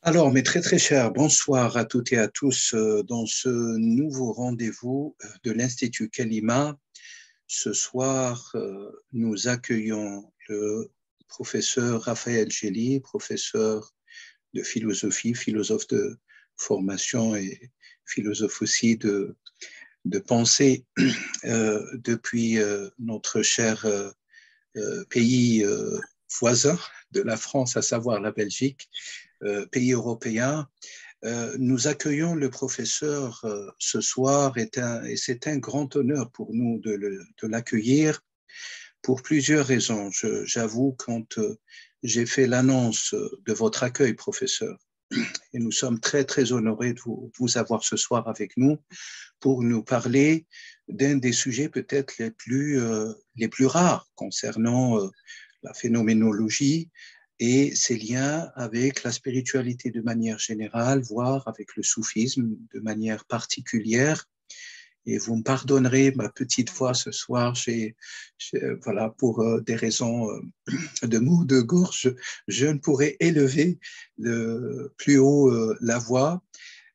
Alors, mes très très chers, bonsoir à toutes et à tous dans ce nouveau rendez-vous de l'Institut Kalima. Ce soir, nous accueillons le professeur Raphaël Gély, professeur de philosophie, philosophe de formation et philosophe aussi de pensée depuis notre cher pays voisin de la France, à savoir la Belgique, pays européen. Nous accueillons le professeur ce soir et c'est un grand honneur pour nous de l'accueillir pour plusieurs raisons. J'avoue, quand j'ai fait l'annonce de votre accueil, professeur, et nous sommes très, très honorés de vous avoir ce soir avec nous pour nous parler d'un des sujets peut-être les plus rares concernant la phénoménologie et ses liens avec la spiritualité de manière générale, voire avec le soufisme de manière particulière. Et vous me pardonnerez ma petite voix ce soir, voilà, pour des raisons de mots de gorge, je ne pourrais élever plus haut la voix.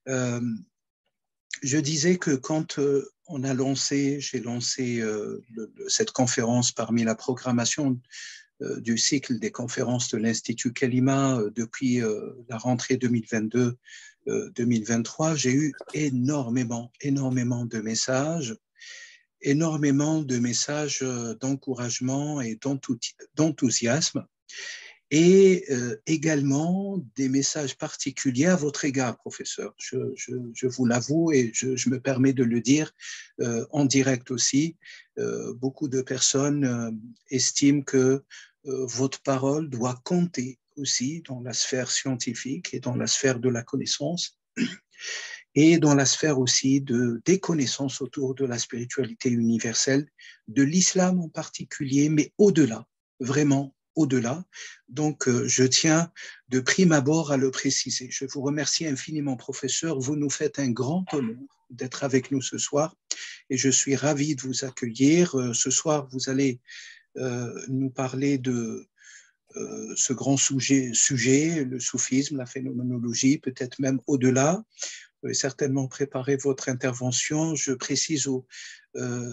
Euh, je disais que quand j'ai lancé cette conférence parmi la programmation du cycle des conférences de l'Institut Kalima depuis la rentrée 2022-2023, j'ai eu énormément de messages d'encouragement et d'enthousiasme et également des messages particuliers à votre égard, professeur. Je vous l'avoue et je me permets de le dire en direct aussi. Beaucoup de personnes estiment que votre parole doit compter aussi dans la sphère scientifique et dans la sphère de la connaissance et dans la sphère aussi des connaissances autour de la spiritualité universelle, de l'islam en particulier, mais au-delà, vraiment au-delà. Donc, je tiens de prime abord à le préciser. Je vous remercie infiniment, professeur. Vous nous faites un grand honneur d'être avec nous ce soir et je suis ravi de vous accueillir. Ce soir, vous allez nous parler de ce grand sujet, le soufisme, la phénoménologie, peut-être même au-delà. Vous avez certainement préparé votre intervention. Je précise aux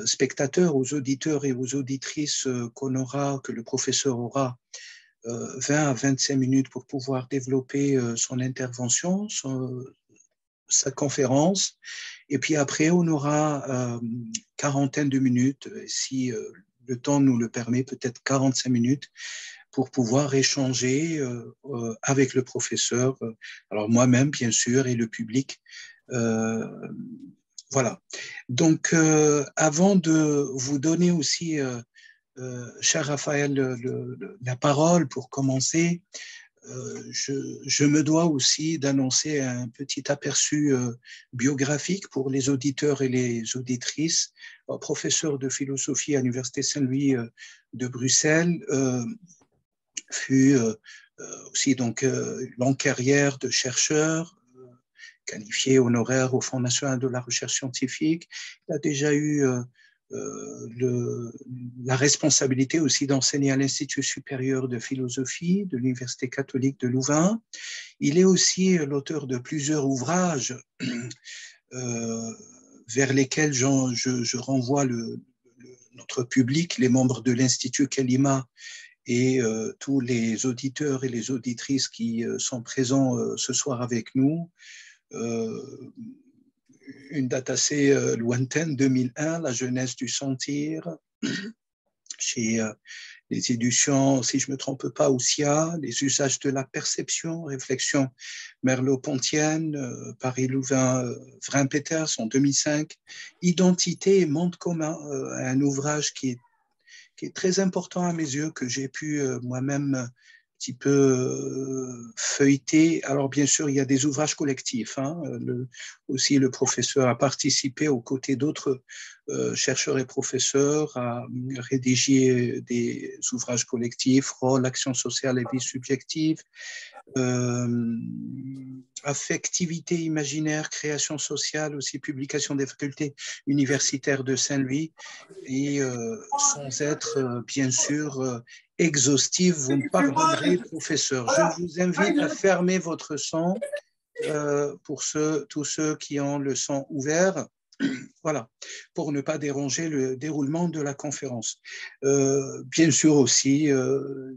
spectateurs, aux auditeurs et aux auditrices que le professeur aura 20 à 25 minutes pour pouvoir développer son intervention, sa conférence. Et puis après, on aura quarantaine de minutes, si le temps nous le permet, peut-être 45 minutes, pour pouvoir échanger avec le professeur, alors moi-même bien sûr, et le public. Euh, voilà. Donc, avant de vous donner aussi, cher Raphaël, la parole pour commencer, je me dois aussi d'annoncer un petit aperçu biographique pour les auditeurs et les auditrices. Professeur de philosophie à l'Université Saint-Louis de Bruxelles, fut aussi donc longue carrière de chercheur, qualifié honoraire au Fonds national de la recherche scientifique. Il a déjà eu la responsabilité aussi d'enseigner à l'Institut supérieur de philosophie de l'Université catholique de Louvain. Il est aussi l'auteur de plusieurs ouvrages vers lesquels je renvoie notre public, les membres de l'Institut Kalima et tous les auditeurs et les auditrices qui sont présents ce soir avec nous. Une date assez lointaine, 2001, La jeunesse du sentir, chez les éditions, si je ne me trompe pas, Oussia, Les usages de la perception, réflexion Merleau-Pontienne, Paris-Louvain, Vrain-Peters en 2005, Identité et monde commun, un ouvrage qui est très important à mes yeux, que j'ai pu moi-même un petit peu feuilleter. Alors bien sûr, il y a des ouvrages collectifs. Hein. Aussi, le professeur a participé aux côtés d'autres chercheurs et professeurs à rédiger des ouvrages collectifs, rôle, action sociale et vie subjective, affectivité imaginaire, création sociale, aussi publication des facultés universitaires de Saint-Louis, et sans être bien sûr exhaustive, vous me pardonnerez, professeur. Je vous invite à fermer votre son pour tous ceux qui ont le son ouvert. Voilà, pour ne pas déranger le déroulement de la conférence. Bien sûr aussi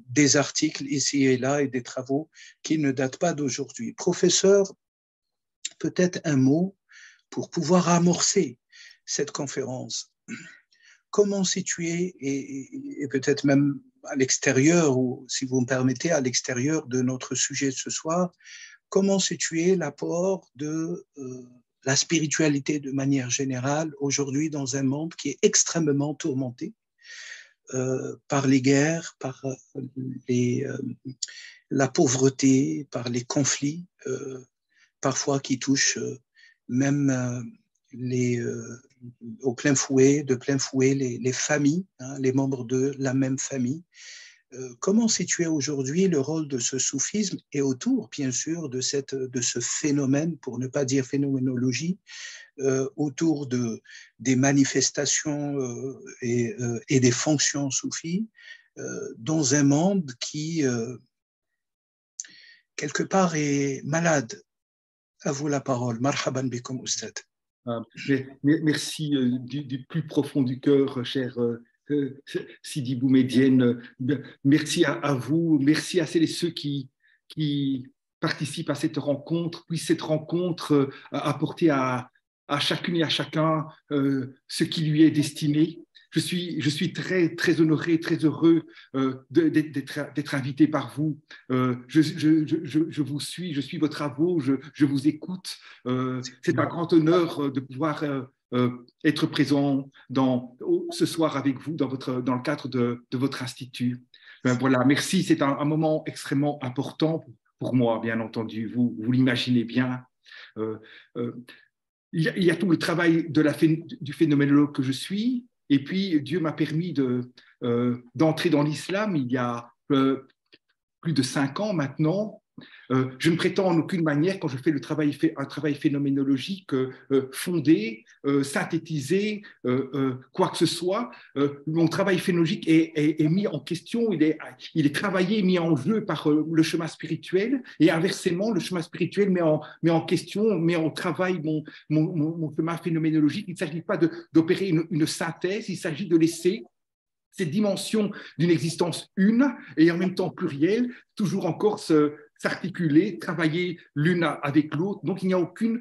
des articles ici et là et des travaux qui ne datent pas d'aujourd'hui. Professeur, peut-être un mot pour pouvoir amorcer cette conférence. Comment situer, et peut-être même à l'extérieur, ou si vous me permettez, à l'extérieur de notre sujet de ce soir, comment situer l'apport de la spiritualité de manière générale aujourd'hui dans un monde qui est extrêmement tourmenté par les guerres, par la pauvreté, par les conflits, parfois qui touchent même de plein fouet les familles, hein, les membres de la même famille. Comment situer aujourd'hui le rôle de ce soufisme et autour, bien sûr, de ce phénomène, pour ne pas dire phénoménologie, autour des manifestations et des fonctions soufis, dans un monde qui, quelque part, est malade. À vous la parole. Marhaban bikum, Oustad. Merci du plus profond du cœur, cher Sidi Boumedienne. Merci à vous, merci à celles et ceux qui participent à cette rencontre, puisse cette rencontre apporter à chacune et à chacun ce qui lui est destiné. Je suis très, très honoré, très heureux d'être invité par vous. Je vous suis, je suis vos travaux, je vous écoute. C'est un grand honneur de pouvoir être présent ce soir avec vous dans le cadre de votre institut. Voilà, merci, c'est un moment extrêmement important pour moi, bien entendu, vous l'imaginez bien. Il y a tout le travail du phénoménologue que je suis, et puis Dieu m'a permis d'entrer dans l'islam il y a plus de 5 ans maintenant. Je ne prétends en aucune manière, quand je fais un travail phénoménologique, fondé, synthétisé, quoi que ce soit. Mon travail phénoménologique est mis en question, il est travaillé, mis en jeu par le chemin spirituel, et inversement, le chemin spirituel met en question, met en travail mon chemin phénoménologique. Il ne s'agit pas d'opérer une synthèse, il s'agit de laisser cette dimension d'une existence une et en même temps plurielle, toujours encore s'articuler, travailler l'une avec l'autre. Donc, il n'y a aucune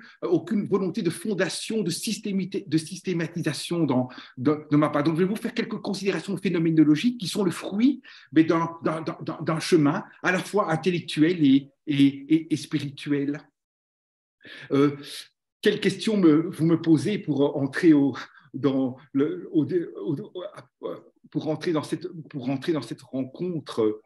volonté de fondation, de systématisation de ma part. Donc, je vais vous faire quelques considérations phénoménologiques qui sont le fruit d'un chemin à la fois intellectuel et spirituel. Quelles questions vous me posez pour entrer pour rentrer dans cette rencontre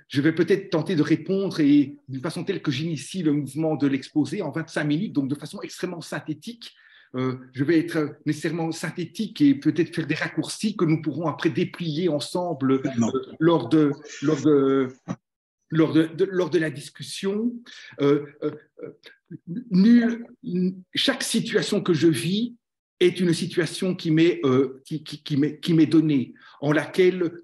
je vais peut-être tenter de répondre et d'une façon telle que j'initie le mouvement de l'exposé en 25 minutes, donc de façon extrêmement synthétique. Je vais être nécessairement synthétique et peut-être faire des raccourcis que nous pourrons après déplier ensemble lors de la discussion. Chaque situation que je vis est une situation qui m'est donnée, en laquelle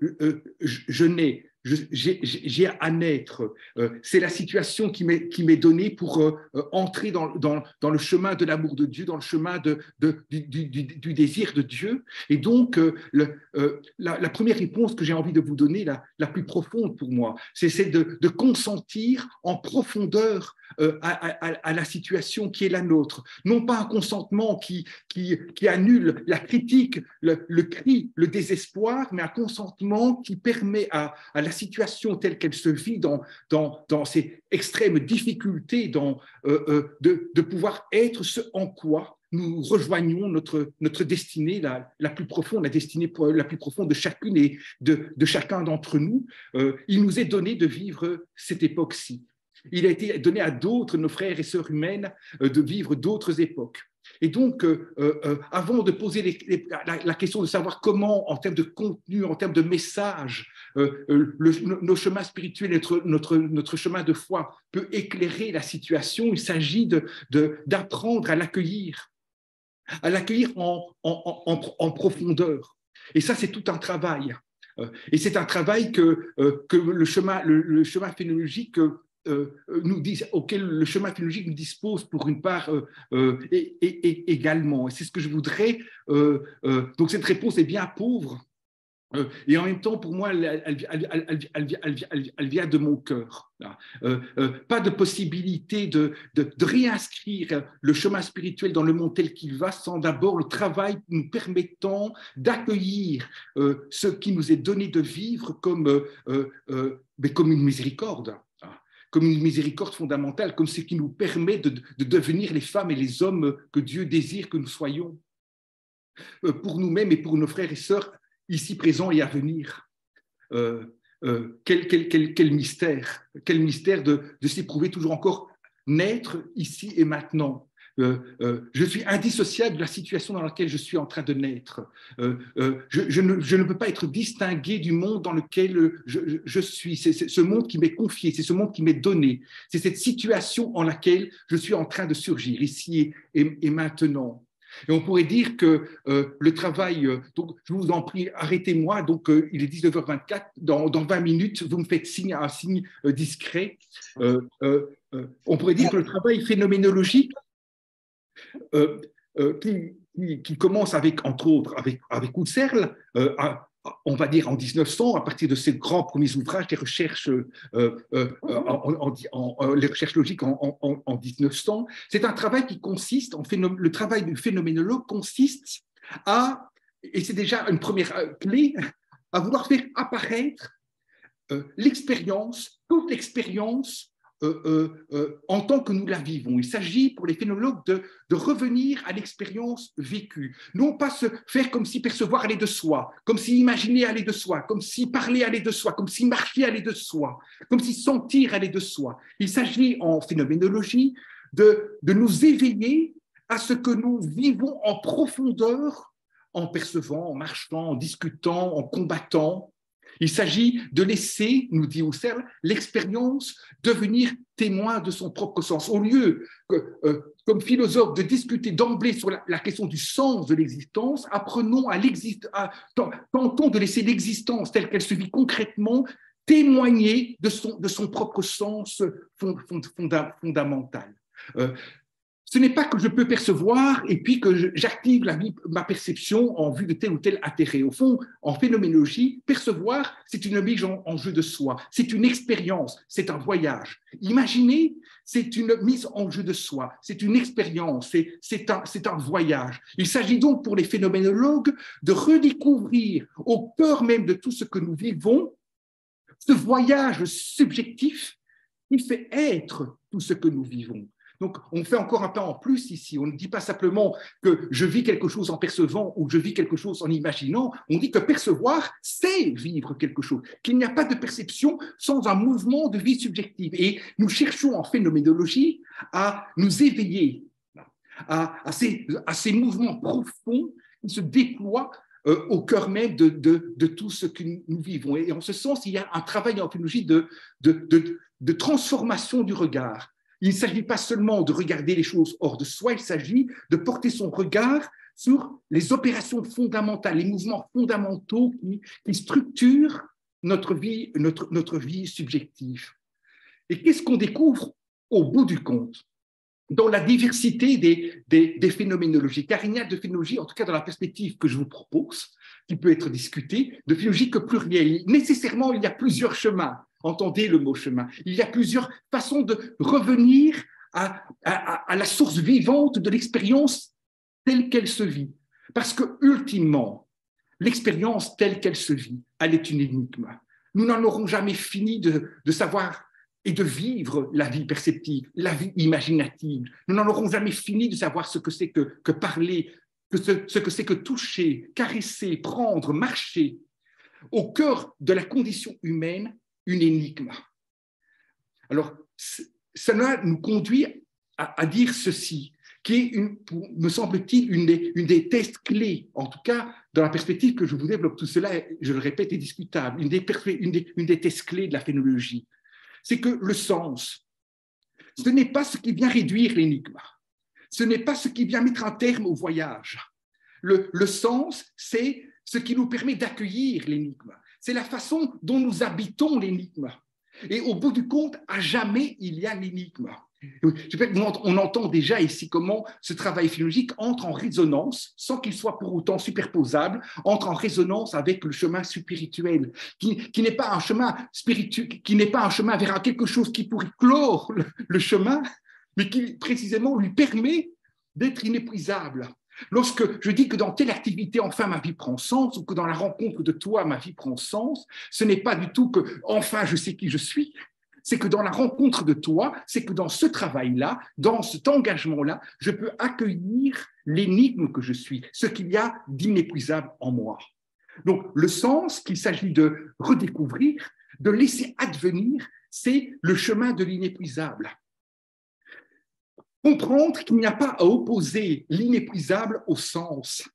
j'ai à naître. C'est la situation qui m'est donnée pour entrer dans le chemin de l'amour de Dieu, dans le chemin du désir de Dieu. Et donc, la première réponse que j'ai envie de vous donner, la plus profonde pour moi, c'est celle de consentir en profondeur à la situation qui est la nôtre. Non pas un consentement qui annule la critique, le cri, le désespoir, mais un consentement qui permet à la situation telle qu'elle se vit dans ces extrêmes difficultés, de pouvoir être ce en quoi nous rejoignons notre destinée la plus profonde, la destinée la plus profonde de chacune et de chacun d'entre nous. Il nous est donné de vivre cette époque-ci. Il a été donné à d'autres, nos frères et sœurs humaines, de vivre d'autres époques. Et donc, avant de poser la question de savoir comment, en termes de contenu, en termes de message, nos chemins spirituels, notre chemin de foi peut éclairer la situation, il s'agit d'apprendre à l'accueillir en profondeur. Et ça, c'est tout un travail. Et c'est un travail que le chemin phénoménologique auquel le chemin phénoménologique nous dispose pour une part également. Et c'est ce que je voudrais. Donc cette réponse est bien pauvre. Et en même temps, pour moi, elle vient de mon cœur. Pas de possibilité de réinscrire le chemin spirituel dans le monde tel qu'il va sans d'abord le travail nous permettant d'accueillir ce qui nous est donné de vivre comme une miséricorde. Comme une miséricorde fondamentale, comme ce qui nous permet de devenir les femmes et les hommes que Dieu désire que nous soyons, pour nous-mêmes et pour nos frères et sœurs, ici présents et à venir. Quel mystère de s'éprouver toujours encore naître ici et maintenant. Je suis indissociable de la situation dans laquelle je suis en train de naître. Je ne peux pas être distingué du monde dans lequel je suis. C'est ce monde qui m'est confié, c'est ce monde qui m'est donné. C'est cette situation en laquelle je suis en train de surgir, ici et maintenant. Et on pourrait dire que le travail, donc je vous en prie, arrêtez-moi, donc il est 19h24, dans 20 minutes, vous me faites un signe discret. On pourrait dire que le travail phénoménologique, qui commence avec, entre autres, avec Husserl, on va dire en 1900, à partir de ces grands premiers ouvrages, les recherches, les recherches logiques en 1900, c'est un travail qui consiste, le travail du phénoménologue consiste à, et c'est déjà une première clé, à vouloir faire apparaître l'expérience, toute l'expérience, en tant que nous la vivons. Il s'agit pour les phénoménologues de revenir à l'expérience vécue. Non pas se faire comme si percevoir allait de soi, comme si imaginer allait de soi, comme si parler allait de soi, comme si marcher allait de soi, comme si sentir allait de soi. Il s'agit en phénoménologie de nous éveiller à ce que nous vivons en profondeur, en percevant, en marchant, en discutant, en combattant. Il s'agit de laisser, nous dit Husserl, l'expérience devenir témoin de son propre sens. Au lieu, comme philosophe, de discuter d'emblée sur la question du sens de l'existence, apprenons tentons de laisser l'existence telle qu'elle se vit concrètement témoigner de son propre sens fondamental. Ce n'est pas que je peux percevoir et puis que j'active ma perception en vue de tel ou tel intérêt. Au fond, en phénoménologie, percevoir, c'est une mise en jeu de soi, c'est une expérience, c'est un voyage. Imaginer, c'est une mise en jeu de soi, c'est une expérience, c'est un voyage. Il s'agit donc pour les phénoménologues de redécouvrir au cœur même de tout ce que nous vivons, ce voyage subjectif qui fait être tout ce que nous vivons. Donc, on fait encore un pas en plus ici. On ne dit pas simplement que je vis quelque chose en percevant ou je vis quelque chose en imaginant. On dit que percevoir, c'est vivre quelque chose, qu'il n'y a pas de perception sans un mouvement de vie subjective. Et nous cherchons en phénoménologie à nous éveiller à ces mouvements profonds qui se déploient au cœur même de tout ce que nous vivons. Et en ce sens, il y a un travail en phénoménologie de transformation du regard. Il ne s'agit pas seulement de regarder les choses hors de soi, il s'agit de porter son regard sur les opérations fondamentales, les mouvements fondamentaux qui structurent notre vie subjective. Et qu'est-ce qu'on découvre au bout du compte dans la diversité des phénoménologies? Car il n'y a de phénoménologie, en tout cas dans la perspective que je vous propose, qui peut être discutée, de phénoménologie que plurielle. Nécessairement, il y a plusieurs chemins. Entendez le mot chemin. Il y a plusieurs façons de revenir à la source vivante de l'expérience telle qu'elle se vit. Parce que, ultimement, l'expérience telle qu'elle se vit, elle est une énigme. Nous n'en aurons jamais fini de savoir et de vivre la vie perceptive, la vie imaginative. Nous n'en aurons jamais fini de savoir ce que c'est que parler, ce que c'est que toucher, caresser, prendre, marcher. Au cœur de la condition humaine, une énigme. Alors, cela nous conduit à dire ceci, qui est, me semble-t-il, une des tests clés, en tout cas dans la perspective que je vous développe. Tout cela, je le répète, est discutable. Une des tests clés de la phénoménologie, c'est que le sens, ce n'est pas ce qui vient réduire l'énigme, ce n'est pas ce qui vient mettre un terme au voyage. Le sens, c'est ce qui nous permet d'accueillir l'énigme. c'est la façon dont nous habitons l'énigme. Et au bout du compte, à jamais, il y a l'énigme. On entend déjà ici comment ce travail philologique entre en résonance, sans qu'il soit pour autant superposable, entre en résonance avec le chemin spirituel, qui n'est pas un chemin spirituel, qui n'est pas un chemin vers quelque chose qui pourrait clore le chemin, mais qui précisément lui permet d'être inépuisable. Lorsque je dis que dans telle activité, enfin, ma vie prend sens, ou que dans la rencontre de toi, ma vie prend sens, ce n'est pas du tout que, enfin, je sais qui je suis. C'est que dans la rencontre de toi, c'est que dans ce travail-là, dans cet engagement-là, je peux accueillir l'énigme que je suis, ce qu'il y a d'inépuisable en moi. Donc, le sens qu'il s'agit de redécouvrir, de laisser advenir, c'est le chemin de l'inépuisable. Comprendre qu'il n'y a pas à opposer l'inépuisable au sens,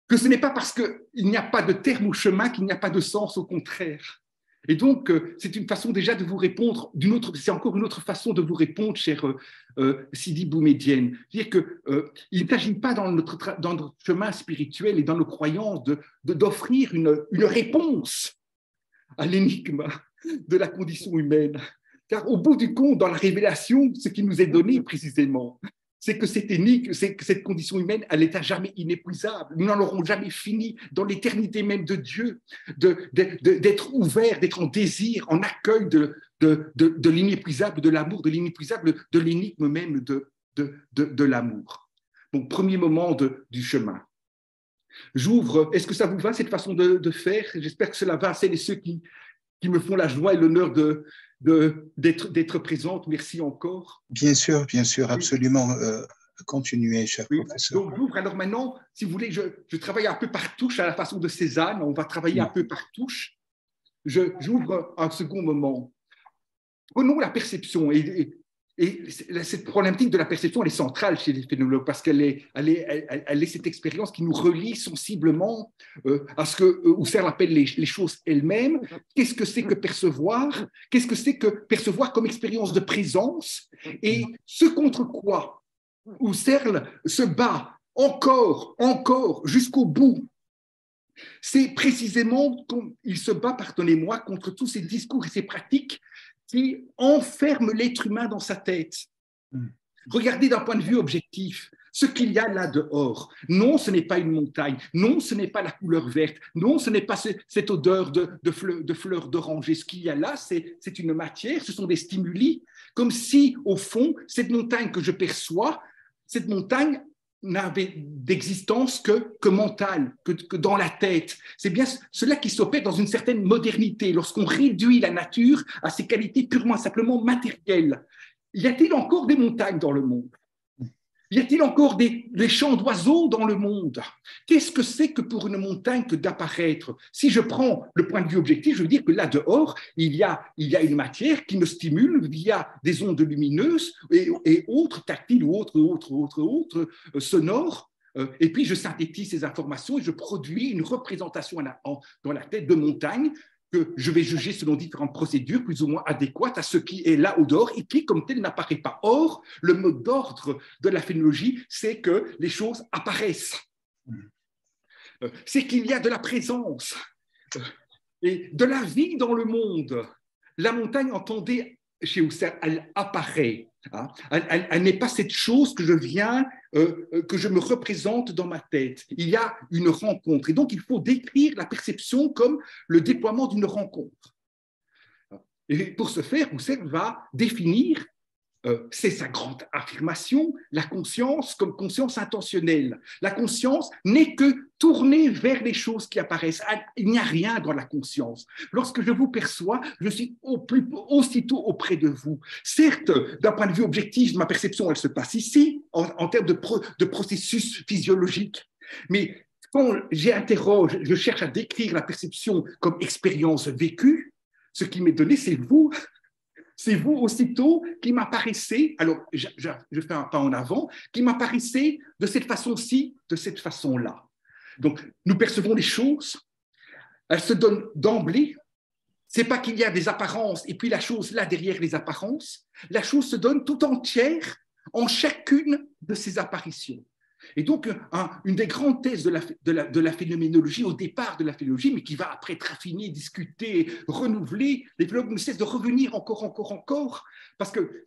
que ce n'est pas parce qu'il n'y a pas de terme ou chemin qu'il n'y a pas de sens, au contraire. Et donc, c'est une façon déjà de vous répondre, c'est encore une autre façon de vous répondre, cher Sidi Boumedienne. C'est-à-dire qu'il ne s'agit pas dans notre chemin spirituel et dans nos croyances d'offrir une réponse à l'énigme de la condition humaine. Car au bout du compte, dans la révélation, ce qui nous est donné précisément, c'est que cette énigme, c'est que cette condition humaine, elle n'est à jamais inépuisable. Nous n'en aurons jamais fini dans l'éternité même de Dieu, d'être ouvert, d'être en désir, en accueil de l'inépuisable, de l'amour, de l'inépuisable, de l'énigme même de l'amour. Donc, premier moment du chemin. J'ouvre, est-ce que ça vous va, cette façon de faire? J'espère que cela va à celles et ceux qui me font la joie et l'honneur d'être présente. Merci encore. Bien sûr, absolument. Continuez, cher professeur. Donc, j'ouvre. Alors maintenant, si vous voulez, je travaille un peu par touche à la façon de Cézanne. On va travailler un peu par touche. J'ouvre un second moment. Prenons la perception. Et cette problématique de la perception, elle est centrale chez les phénoménologues parce qu'elle est cette expérience qui nous relie sensiblement à ce que Husserl appelle les choses elles-mêmes. Qu'est-ce que c'est que percevoir? Qu'est-ce que c'est que percevoir comme expérience de présence? Et ce contre quoi Husserl se bat encore, jusqu'au bout. C'est précisément qu'il se bat, pardonnez-moi, contre tous ces discours et ces pratiques qui enferme l'être humain dans sa tête. Regardez d'un point de vue objectif ce qu'il y a là dehors. Non, ce n'est pas une montagne. Non, ce n'est pas la couleur verte. Non, ce n'est pas cette odeur de fleurs d'oranger. Ce qu'il y a là, c'est une matière, ce sont des stimuli, comme si, au fond, cette montagne que je perçois, cette montagne n'avait d'existence que mentale, que dans la tête. C'est bien cela qui s'opère dans une certaine modernité, lorsqu'on réduit la nature à ses qualités purement, simplement matérielles. Y a-t-il encore des montagnes dans le monde? Y a-t-il encore des chants d'oiseaux dans le monde? Qu'est-ce que c'est que pour une montagne que d'apparaître? Si je prends le point de vue objectif, je veux dire que là dehors, il y a une matière qui me stimule via des ondes lumineuses et autres, tactiles ou autres sonores. Et puis je synthétise ces informations et je produis une représentation dans la tête de montagne que je vais juger selon différentes procédures plus ou moins adéquates à ce qui est là au dehors et qui, comme tel, n'apparaît pas. Or, le mode d'ordre de la phénoménologie, c'est que les choses apparaissent. C'est qu'il y a de la présence et de la vie dans le monde. La montagne, entendez, chez Husserl, elle apparaît. Hein. Elle n'est pas cette chose que je me représente dans ma tête. Il y a une rencontre. Et donc, il faut décrire la perception comme le déploiement d'une rencontre. Et pour ce faire, Husserl va définir, c'est sa grande affirmation, la conscience comme conscience intentionnelle. La conscience n'est que tournée vers les choses qui apparaissent. Il n'y a rien dans la conscience. Lorsque je vous perçois, je suis aussitôt auprès de vous. Certes, d'un point de vue objectif, ma perception, elle se passe ici, en termes de processus physiologiques. Mais quand j'interroge, je cherche à décrire la perception comme expérience vécue, ce qui m'est donné, c'est vous. C'est vous aussitôt qui m'apparaissez, alors je fais un pas en avant, qui m'apparaissez de cette façon-ci, de cette façon-là. Donc, nous percevons les choses, elles se donnent d'emblée. Ce n'est pas qu'il y a des apparences et puis la chose là derrière les apparences. La chose se donne tout entière en chacune de ces apparitions. Et donc, une des grandes thèses de la phénoménologie, au départ de la phénoménologie, mais qui va après être affinée, discutée, renouvelée, les philosophes ne cessent de revenir encore, parce que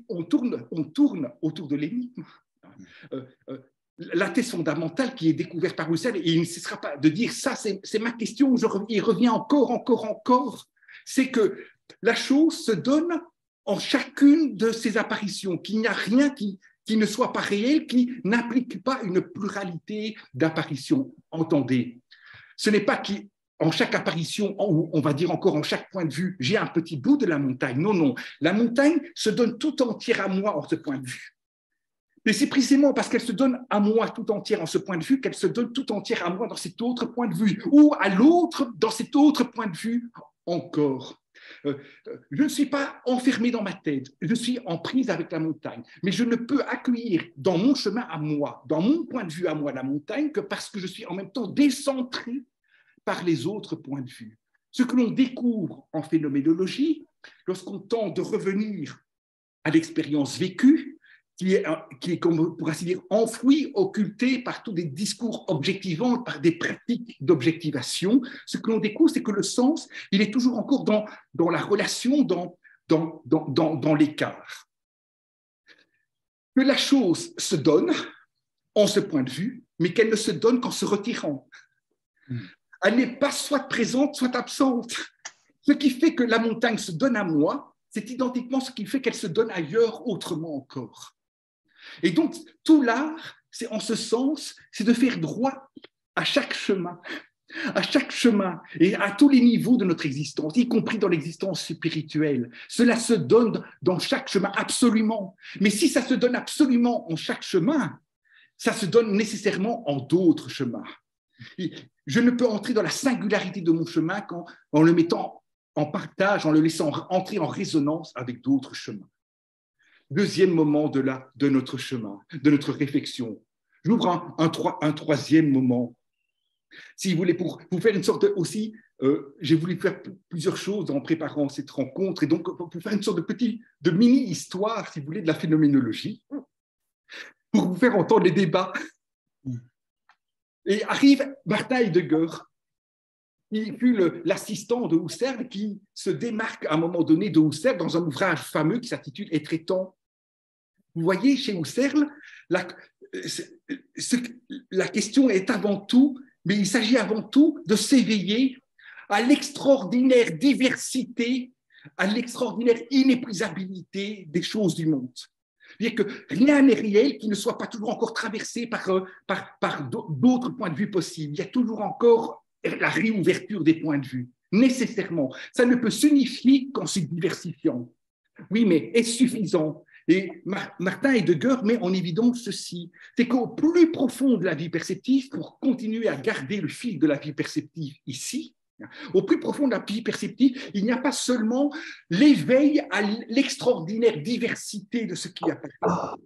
on tourne autour de l'énigme. La thèse fondamentale qui est découverte par Husserl, et il ne cessera pas de dire ça, c'est ma question, il revient encore, c'est que la chose se donne en chacune de ses apparitions, qu'il n'y a rien qui ne soit pas réel, qui n'implique pas une pluralité d'apparitions. Entendez, ce n'est pas qu'en chaque apparition, on va dire encore en chaque point de vue, j'ai un petit bout de la montagne. Non, la montagne se donne tout entière à moi en ce point de vue. Mais c'est précisément parce qu'elle se donne à moi tout entière en ce point de vue qu'elle se donne tout entière à moi dans cet autre point de vue, ou à l'autre dans cet autre point de vue encore. Je ne suis pas enfermé dans ma tête, je suis en prise avec la montagne, mais je ne peux accueillir dans mon chemin à moi, dans mon point de vue à moi, la montagne, que parce que je suis en même temps décentré par les autres points de vue. Ce que l'on découvre en phénoménologie, lorsqu'on tente de revenir à l'expérience vécue, qui est, comme pour ainsi dire, enfoui, occulté par tous des discours objectivants, par des pratiques d'objectivation. Ce que l'on découvre, c'est que le sens, il est toujours encore dans la relation, dans l'écart. Que la chose se donne en ce point de vue, mais qu'elle ne se donne qu'en se retirant. Elle n'est pas soit présente, soit absente. Ce qui fait que la montagne se donne à moi, c'est identiquement ce qui fait qu'elle se donne ailleurs autrement encore. Et donc, tout l'art, c'est en ce sens, c'est de faire droit à chaque chemin et à tous les niveaux de notre existence, y compris dans l'existence spirituelle. Cela se donne dans chaque chemin, absolument. Mais si ça se donne absolument en chaque chemin, ça se donne nécessairement en d'autres chemins. Je ne peux entrer dans la singularité de mon chemin qu'en le mettant en partage, en le laissant entrer en résonance avec d'autres chemins. Deuxième moment de notre chemin, de notre réflexion. J'ouvre un troisième moment. Si vous voulez, pour faire une sorte aussi, j'ai voulu faire plusieurs choses en préparant cette rencontre, et donc pour faire une sorte de mini-histoire, si vous voulez, de la phénoménologie, pour vous faire entendre les débats. Et arrive Martin Heidegger, qui fut l'assistant de Husserl, qui se démarque à un moment donné de Husserl dans un ouvrage fameux qui s'intitule « Être étant ». Vous voyez, chez Husserl, la question est avant tout, mais il s'agit avant tout de s'éveiller à l'extraordinaire diversité, à l'extraordinaire inépuisabilité des choses du monde. C'est-à-dire que rien n'est réel qui ne soit pas toujours encore traversé par d'autres points de vue possibles. Il y a toujours encore la réouverture des points de vue, nécessairement. Ça ne peut s'unifier qu'en se diversifiant. Oui, mais est-ce suffisant ? Et Martin Heidegger met en évidence ceci, c'est qu'au plus profond de la vie perceptive, pour continuer à garder le fil de la vie perceptive ici, au plus profond de la vie perceptive, il n'y a pas seulement l'éveil à l'extraordinaire diversité de ce qui apparaît.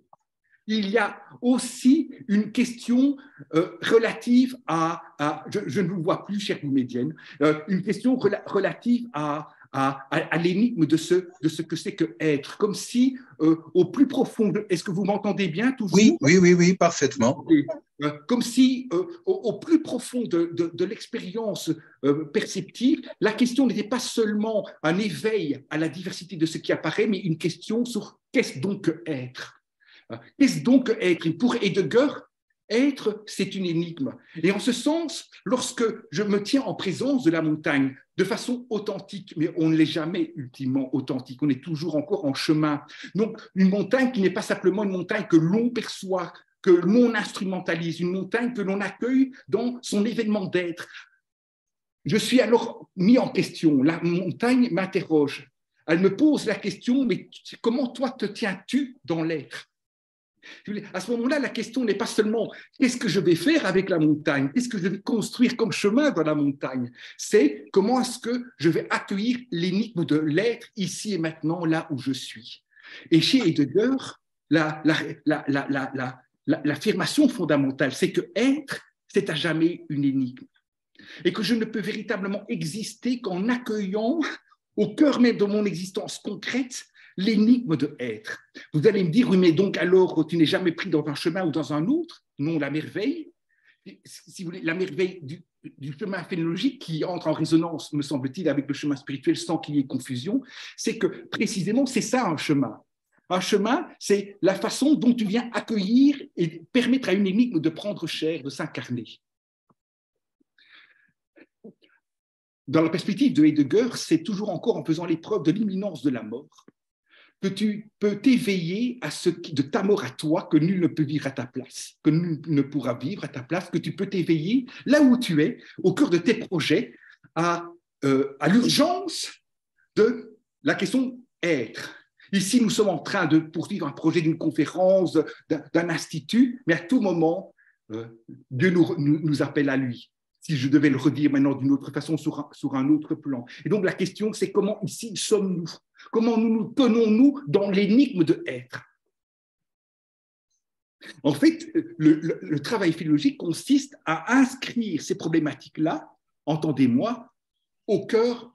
Il y a aussi une question relative je ne vous vois plus, chère comédienne, une question relative à l'énigme de ce que c'est que être, comme si au plus profond, est-ce que vous m'entendez bien toujours ? Oui, parfaitement. Comme si au plus profond de l'expérience perceptive, la question n'était pas seulement un éveil à la diversité de ce qui apparaît, mais une question sur qu'est-ce donc que être ? Qu'est-ce donc que être ? Et pour Heidegger, être, c'est une énigme. Et en ce sens, lorsque je me tiens en présence de la montagne de façon authentique, mais on ne l'est jamais ultimement authentique, on est toujours encore en chemin. Donc, une montagne qui n'est pas simplement une montagne que l'on perçoit, que l'on instrumentalise, une montagne que l'on accueille dans son événement d'être. Je suis alors mis en question. La montagne m'interroge. Elle me pose la question, mais comment toi te tiens-tu dans l'être ? À ce moment-là, la question n'est pas seulement qu'est-ce que je vais faire avec la montagne, qu'est-ce que je vais construire comme chemin dans la montagne, c'est comment est-ce que je vais accueillir l'énigme de l'être ici et maintenant, là où je suis. Et chez Heidegger, l'affirmation fondamentale, c'est que être, c'est à jamais une énigme. Et que je ne peux véritablement exister qu'en accueillant au cœur même de mon existence concrète l'énigme de être. Vous allez me dire, oui, mais donc alors tu n'es jamais pris dans un chemin ou dans un autre ? non la merveille. Si vous voulez, la merveille du chemin phénoménologique qui entre en résonance, me semble-t-il, avec le chemin spirituel sans qu'il y ait confusion, c'est que précisément, c'est ça un chemin. Un chemin, c'est la façon dont tu viens accueillir et permettre à une énigme de prendre chair, de s'incarner. Dans la perspective de Heidegger, c'est toujours encore en faisant l'épreuve de l'imminence de la mort que tu peux t'éveiller à ce qui, de ta mort à toi, que nul ne peut vivre à ta place, que nul ne pourra vivre à ta place, que tu peux t'éveiller là où tu es, au cœur de tes projets, à l'urgence de la question être. Ici, nous sommes en train de poursuivre un projet d'une conférence, d'un institut, mais à tout moment, Dieu nous appelle à lui. Si je devais le redire maintenant d'une autre façon, sur un autre plan. Et donc, la question, c'est comment ici sommes-nous? Comment nous tenons-nous dans l'énigme de être? En fait, le travail philologique consiste à inscrire ces problématiques-là, entendez-moi, au cœur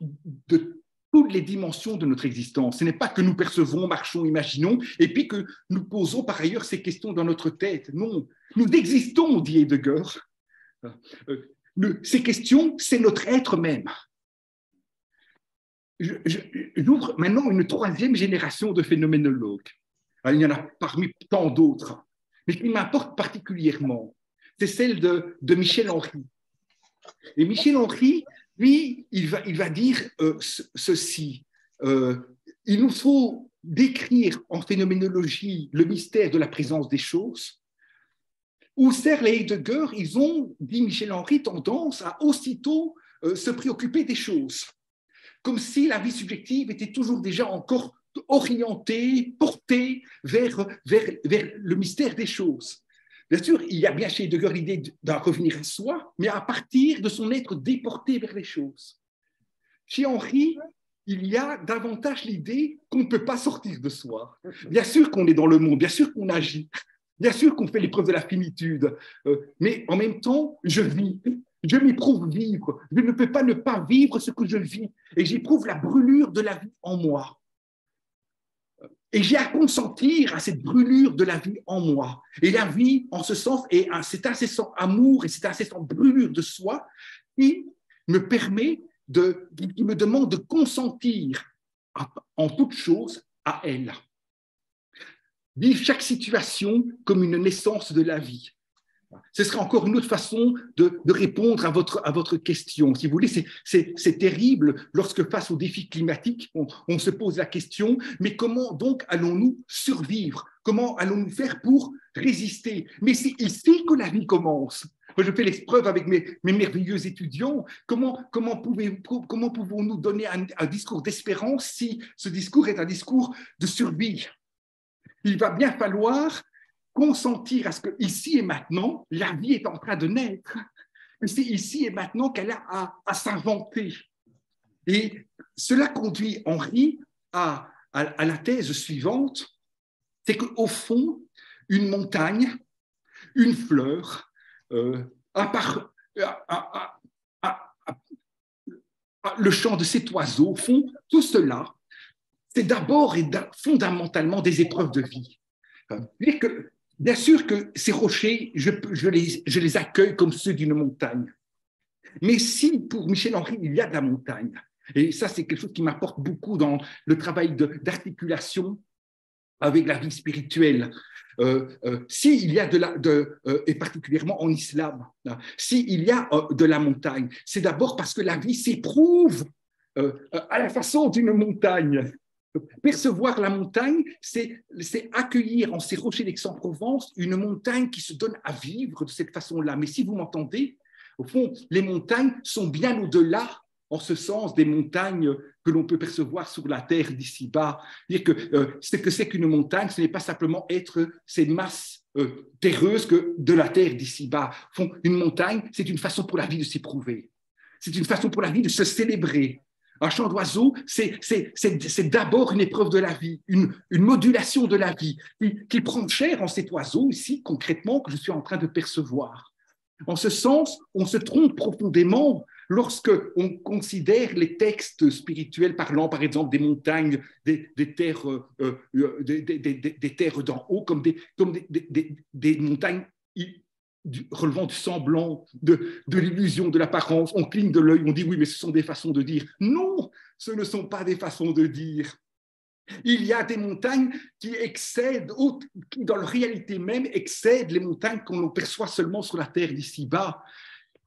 de toutes les dimensions de notre existence. Ce n'est pas que nous percevons, marchons, imaginons, et puis que nous posons par ailleurs ces questions dans notre tête. Non, nous existons, dit Heidegger. Ces questions, c'est notre être même. J'ouvre maintenant une troisième génération de phénoménologues. Il y en a parmi tant d'autres, mais qui m'importe particulièrement. C'est celle de Michel Henry. Et Michel Henry, lui, il va dire ceci. Il nous faut décrire en phénoménologie le mystère de la présence des choses. Husserl et Heidegger, ils ont, dit Michel Henry, tendance à aussitôt se préoccuper des choses, comme si la vie subjective était toujours déjà encore orientée, portée vers le mystère des choses. Bien sûr, il y a bien chez Heidegger l'idée d'en revenir à soi, mais à partir de son être déporté vers les choses. Chez Henry, il y a davantage l'idée qu'on ne peut pas sortir de soi. Bien sûr qu'on est dans le monde, bien sûr qu'on agit, bien sûr qu'on fait l'épreuve de la finitude, mais en même temps, je vis, je m'éprouve vivre. Je ne peux pas ne pas vivre ce que je vis, et j'éprouve la brûlure de la vie en moi. Et j'ai à consentir à cette brûlure de la vie en moi. Et la vie, en ce sens, est cet incessant amour et cette incessante brûlure de soi qui me permet qui me demande de consentir en toute chose à elle. Vivre chaque situation comme une naissance de la vie. Ce serait encore une autre façon de répondre à votre question. Si vous voulez, c'est terrible lorsque face aux défis climatiques, on se pose la question, mais comment donc allons-nous survivre? Comment allons-nous faire pour résister? Mais c'est ici que la vie commence. Moi, je fais l'épreuve avec mes merveilleux étudiants. Comment pouvons-nous donner un discours d'espérance si ce discours est un discours de survie? Il va bien falloir consentir à ce que, ici et maintenant, la vie est en train de naître. C'est ici et maintenant qu'elle a à s'inventer. Et cela conduit Henry à la thèse suivante, c'est qu'au fond, une montagne, une fleur, le chant de cet oiseau, au fond, tout cela, c'est d'abord et fondamentalement des épreuves de vie. Bien sûr que ces rochers, je les accueille comme ceux d'une montagne. Mais si pour Michel Henry, il y a de la montagne, et ça c'est quelque chose qui m'apporte beaucoup dans le travail d'articulation avec la vie spirituelle, s'il y a et particulièrement en islam, s'il y a de la montagne, c'est d'abord parce que la vie s'éprouve à la façon d'une montagne. Percevoir la montagne, c'est accueillir en ces rochers d'Aix-en-Provence une montagne qui se donne à vivre de cette façon-là. Mais si vous m'entendez, au fond, les montagnes sont bien au-delà, en ce sens, des montagnes que l'on peut percevoir sur la terre d'ici-bas. Dire que ce que c'est qu'une montagne, ce n'est pas simplement être ces masses terreuses de la terre d'ici-bas. Au fond, une montagne, c'est une façon pour la vie de s'éprouver. C'est une façon pour la vie de se célébrer. Un chant d'oiseau, c'est d'abord une épreuve de la vie, une modulation de la vie qui prend chair en cet oiseau ici, concrètement, que je suis en train de percevoir. En ce sens, on se trompe profondément lorsque on considère les textes spirituels parlant, par exemple, des montagnes, des terres d'en haut, comme des montagnes relevant du semblant, de l'illusion, de l'apparence. On cligne de l'œil, on dit oui, mais ce sont des façons de dire. Non, ce ne sont pas des façons de dire. Il y a des montagnes qui excèdent, qui dans leur réalité même excèdent les montagnes qu'on perçoit seulement sur la terre d'ici-bas.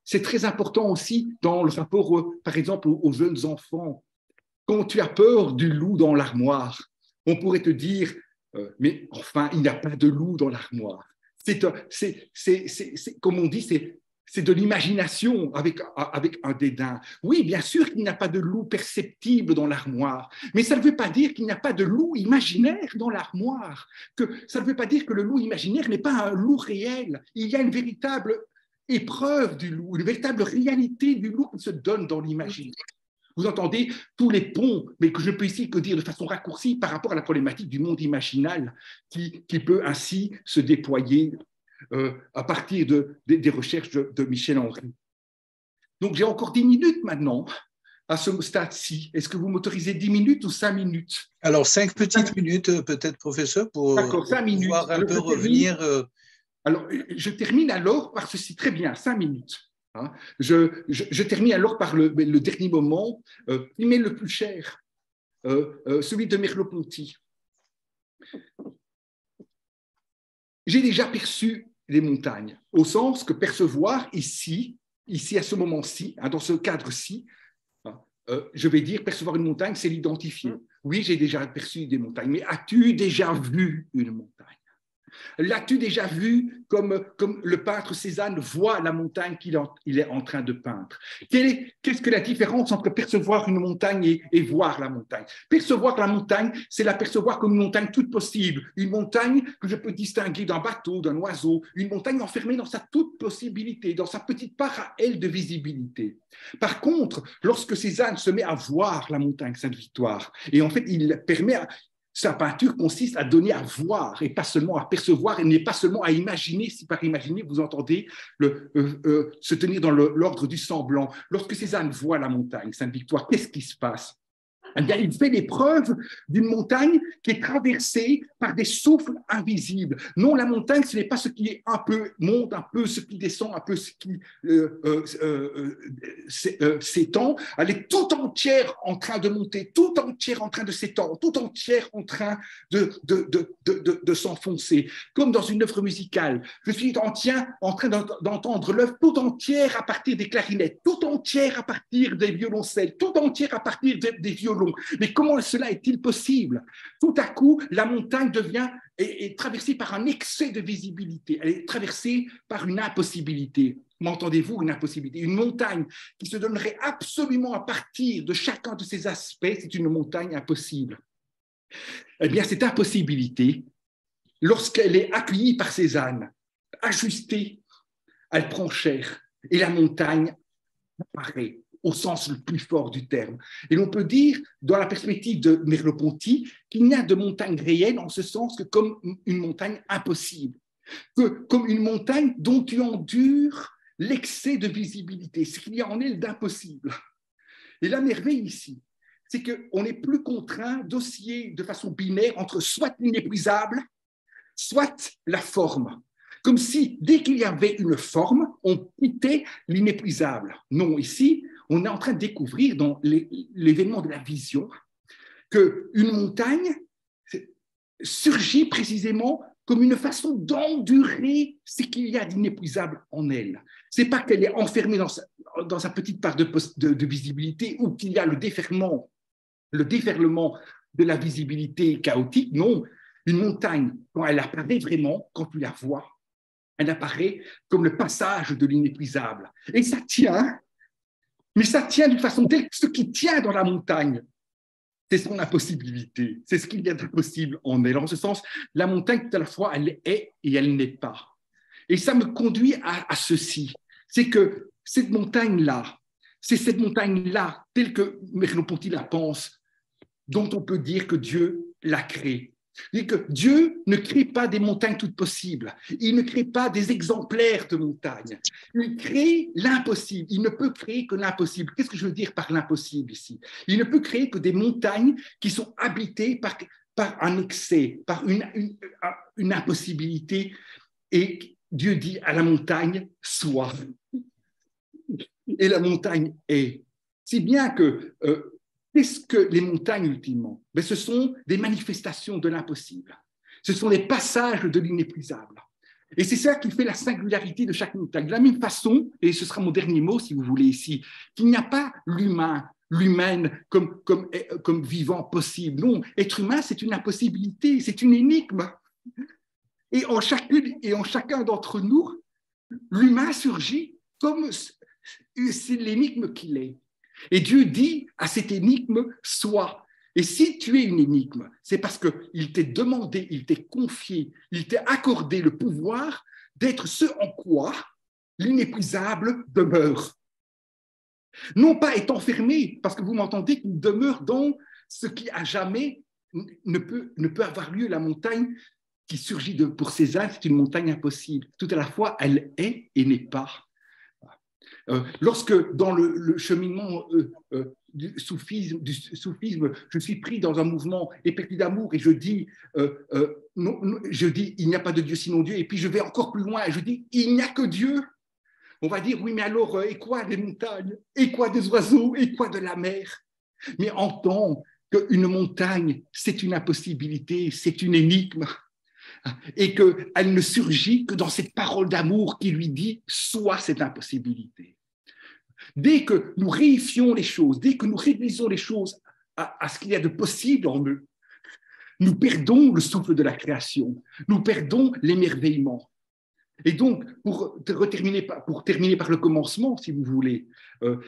C'est très important aussi dans le rapport, par exemple, aux jeunes enfants. Quand tu as peur du loup dans l'armoire, on pourrait te dire, mais enfin, il n'y a pas de loup dans l'armoire. Comme on dit, c'est de l'imagination avec un dédain. Oui, bien sûr qu'il n'y a pas de loup perceptible dans l'armoire, mais ça ne veut pas dire qu'il n'y a pas de loup imaginaire dans l'armoire. Ça ne veut pas dire que le loup imaginaire n'est pas un loup réel. Il y a une véritable épreuve du loup, une véritable réalité du loup qui se donne dans l'imaginaire. Vous entendez tous les ponts, mais que je ne peux ici que dire de façon raccourcie par rapport à la problématique du monde imaginal qui peut ainsi se déployer à partir des recherches de Michel Henry. Donc, j'ai encore 10 minutes maintenant à ce stade-ci. Est-ce que vous m'autorisez 10 minutes ou 5 minutes? Alors, 5 petites minutes peut-être, professeur, pour 5 minutes. pouvoir un peu revenir. Alors, je termine alors par ceci. Très bien, 5 minutes. Hein. Je termine alors par le dernier moment qui m'est le plus cher, celui de Merleau-Ponty. J'ai déjà perçu les montagnes, au sens que percevoir ici à ce moment-ci, hein, dans ce cadre-ci, hein, je vais dire percevoir une montagne, c'est l'identifier. Oui, j'ai déjà perçu des montagnes, mais as-tu déjà vu une montagne? L'as-tu déjà vu comme le peintre Cézanne voit la montagne qu'il est en train de peindre? Qu'est-ce que la différence entre percevoir une montagne et voir la montagne? Percevoir la montagne, c'est la percevoir comme une montagne toute possible, une montagne que je peux distinguer d'un bateau, d'un oiseau, une montagne enfermée dans sa toute possibilité, dans sa petite part à elle de visibilité. Par contre, lorsque Cézanne se met à voir la montagne Sainte-Victoire, et en fait, il permet sa peinture consiste à donner à voir et pas seulement à percevoir, et n'est pas seulement à imaginer, si par imaginer vous entendez se tenir dans l'ordre du semblant. Lorsque Cézanne voit la montagne Sainte-Victoire, qu'est-ce qui se passe? Eh bien, il fait l'épreuve d'une montagne qui est traversée par des souffles invisibles. Non, la montagne, ce n'est pas ce qui est un peu monte, un peu ce qui descend, un peu ce qui s'étend. Elle est tout entière en train de monter, tout entière en train de s'étendre, tout entière en train de s'enfoncer. Comme dans une œuvre musicale. Je suis en train d'entendre l'œuvre tout entière à partir des clarinettes, tout entière à partir des violoncelles, tout entière à partir des violons. Mais comment cela est-il possible? Tout à coup, la montagne est traversée par un excès de visibilité. Elle est traversée par une impossibilité. M'entendez-vous, une impossibilité? Une montagne qui se donnerait absolument à partir de chacun de ces aspects, c'est une montagne impossible. Eh bien, cette impossibilité, lorsqu'elle est accueillie par Cézanne, ajustée, elle prend chair et la montagne apparaît au sens le plus fort du terme. Et l'on peut dire, dans la perspective de Merleau-Ponty, qu'il n'y a de montagne réelle en ce sens que comme une montagne impossible, comme une montagne dont tu endures l'excès de visibilité, ce qu'il y a en elle d'impossible. Et la merveille ici, c'est qu'on n'est plus contraint d'osciller de façon binaire entre soit l'inépuisable, soit la forme. Comme si, dès qu'il y avait une forme, on quittait l'inépuisable. Non, ici, on est en train de découvrir dans l'événement de la vision qu'une montagne surgit précisément comme une façon d'endurer ce qu'il y a d'inépuisable en elle. Ce n'est pas qu'elle est enfermée dans sa petite part de visibilité ou qu'il y a le déferlement de la visibilité chaotique. Non, une montagne, quand elle apparaît vraiment, quand tu la vois, elle apparaît comme le passage de l'inépuisable. Et ça tient, mais ça tient d'une façon telle que ce qui tient dans la montagne, c'est son impossibilité, c'est ce qu'il y a d'impossible en elle. En ce sens, la montagne, tout à la fois, elle est et elle n'est pas. Et ça me conduit à ceci, c'est que cette montagne-là, c'est cette montagne-là, telle que Merleau-Ponty la pense, dont on peut dire que Dieu l'a créée. C'est que Dieu ne crée pas des montagnes toutes possibles. Il ne crée pas des exemplaires de montagnes. Il crée l'impossible. Il ne peut créer que l'impossible. Qu'est-ce que je veux dire par l'impossible ici? Il ne peut créer que des montagnes qui sont habitées par un excès, par une impossibilité et Dieu dit à la montagne, sois. Et la montagne est. Si bien que, qu'est-ce que les montagnes ultimement? Ben, ce sont des manifestations de l'impossible. Ce sont les passages de l'inépuisable. Et c'est ça qui fait la singularité de chaque montagne. De la même façon, et ce sera mon dernier mot si vous voulez ici, qu'il n'y a pas l'humain, l'humaine comme vivant possible. Non, être humain, c'est une impossibilité, c'est une énigme. Et en chacun d'entre nous, l'humain surgit comme c'est l'énigme qu'il est. Et Dieu dit à cette énigme, sois. Et si tu es une énigme, c'est parce qu'il t'est demandé, il t'est confié, il t'est accordé le pouvoir d'être ce en quoi l'inépuisable demeure. Non pas être enfermé, parce que vous m'entendez, qu'il demeure dans ce qui à jamais ne peut avoir lieu. La montagne qui surgit pour César, c'est une montagne impossible. Tout à la fois, elle est et n'est pas. Lorsque dans le cheminement du soufisme, je suis pris dans un mouvement éperdue d'amour et je dis, il n'y a pas de Dieu sinon Dieu, et puis je vais encore plus loin et je dis, il n'y a que Dieu. On va dire, oui, mais alors, et quoi des montagnes? Et quoi des oiseaux? Et quoi de la mer? Mais entends qu'une montagne, c'est une impossibilité, c'est une énigme, et qu'elle ne surgit que dans cette parole d'amour qui lui dit, sois cette impossibilité. Dès que nous réifions les choses, dès que nous réduisons les choses à ce qu'il y a de possible en eux, nous perdons le souffle de la création, nous perdons l'émerveillement. Et donc, pour terminer par le commencement, si vous voulez,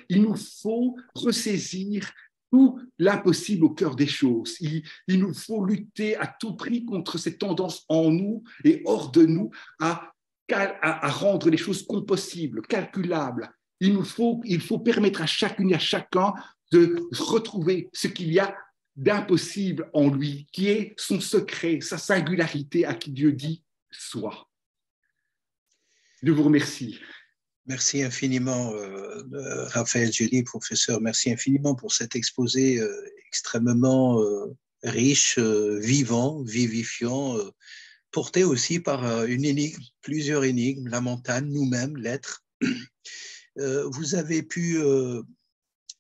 il nous faut ressaisir tout l'impossible au cœur des choses. Il nous faut lutter à tout prix contre cette tendance en nous et hors de nous à rendre les choses compossibles, calculables. Il faut permettre à chacune et à chacun de retrouver ce qu'il y a d'impossible en lui, qui est son secret, sa singularité à qui Dieu dit « sois ». Je vous remercie. Merci infiniment, Raphaël Gély, professeur. Merci infiniment pour cet exposé extrêmement riche, vivant, vivifiant, porté aussi par une énigme, plusieurs énigmes, la montagne, nous-mêmes, l'être. Vous avez pu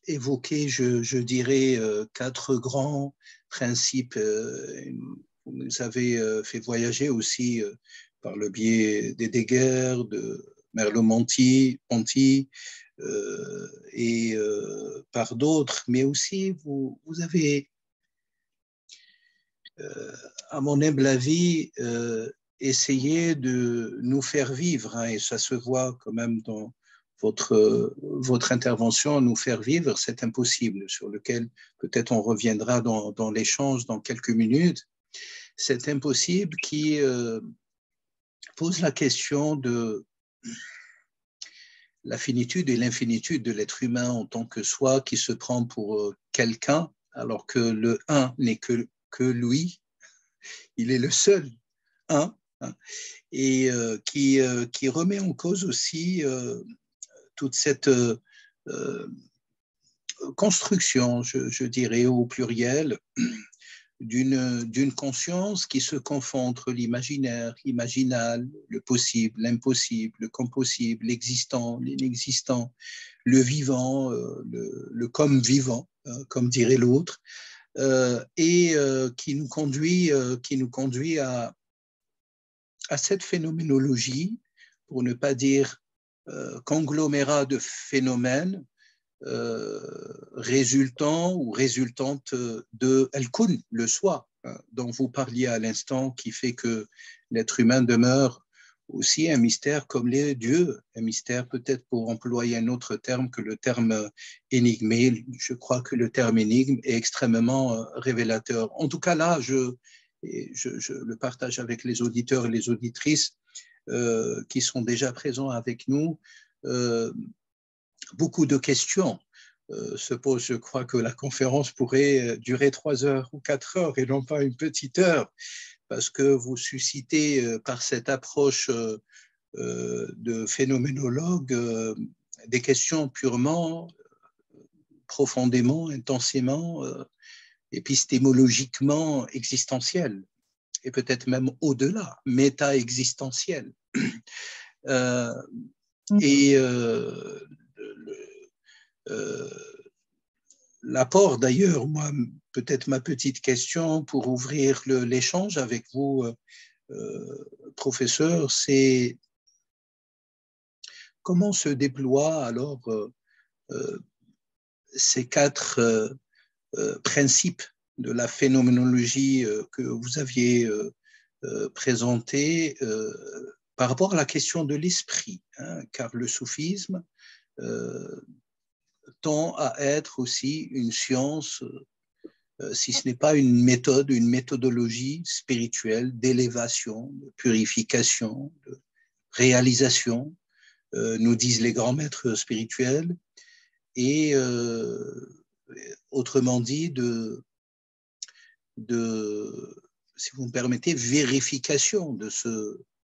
évoquer, je dirais, 4 grands principes. Vous nous avez fait voyager aussi par le biais d'Heidegger, de Merleau-Ponty, et par d'autres, mais aussi vous avez, à mon humble avis, essayé de nous faire vivre, hein, et ça se voit quand même dans votre intervention, nous faire vivre cet impossible sur lequel peut-être on reviendra dans l'échange dans quelques minutes, cet impossible qui pose la question de la finitude et l'infinitude de l'être humain en tant que soi qui se prend pour quelqu'un alors que le un n'est que lui, il est le seul un, hein, et qui remet en cause aussi toute cette construction, je dirais au pluriel, d'une conscience qui se confond entre l'imaginaire, l'imaginal, le possible, l'impossible, le compossible, l'existant, l'inexistant, le vivant, le comme vivant, comme dirait l'autre, et qui nous conduit à cette phénoménologie, pour ne pas dire conglomérat de phénomènes résultant ou résultante de El-Kun, le soi, dont vous parliez à l'instant, qui fait que l'être humain demeure aussi un mystère comme les dieux, un mystère peut-être pour employer un autre terme que le terme énigmé. Je crois que le terme énigme est extrêmement révélateur. En tout cas, là, je le partage avec les auditeurs et les auditrices qui sont déjà présents avec nous. Beaucoup de questions se posent. Je crois que la conférence pourrait durer 3 heures ou 4 heures et non pas une petite heure, parce que vous suscitez par cette approche de phénoménologue des questions purement, profondément, intensément, épistémologiquement existentielles. et peut-être même au-delà, méta-existentiel. Et l'apport d'ailleurs, moi, peut-être ma petite question pour ouvrir l'échange avec vous, professeur, c'est comment se déploient alors ces quatre principes de la phénoménologie que vous aviez présentés par rapport à la question de l'esprit, hein, car le soufisme tend à être aussi une science, si ce n'est pas une méthode, une méthodologie spirituelle d'élévation, de purification, de réalisation, nous disent les grands maîtres spirituels, et autrement dit, si vous me permettez, vérification de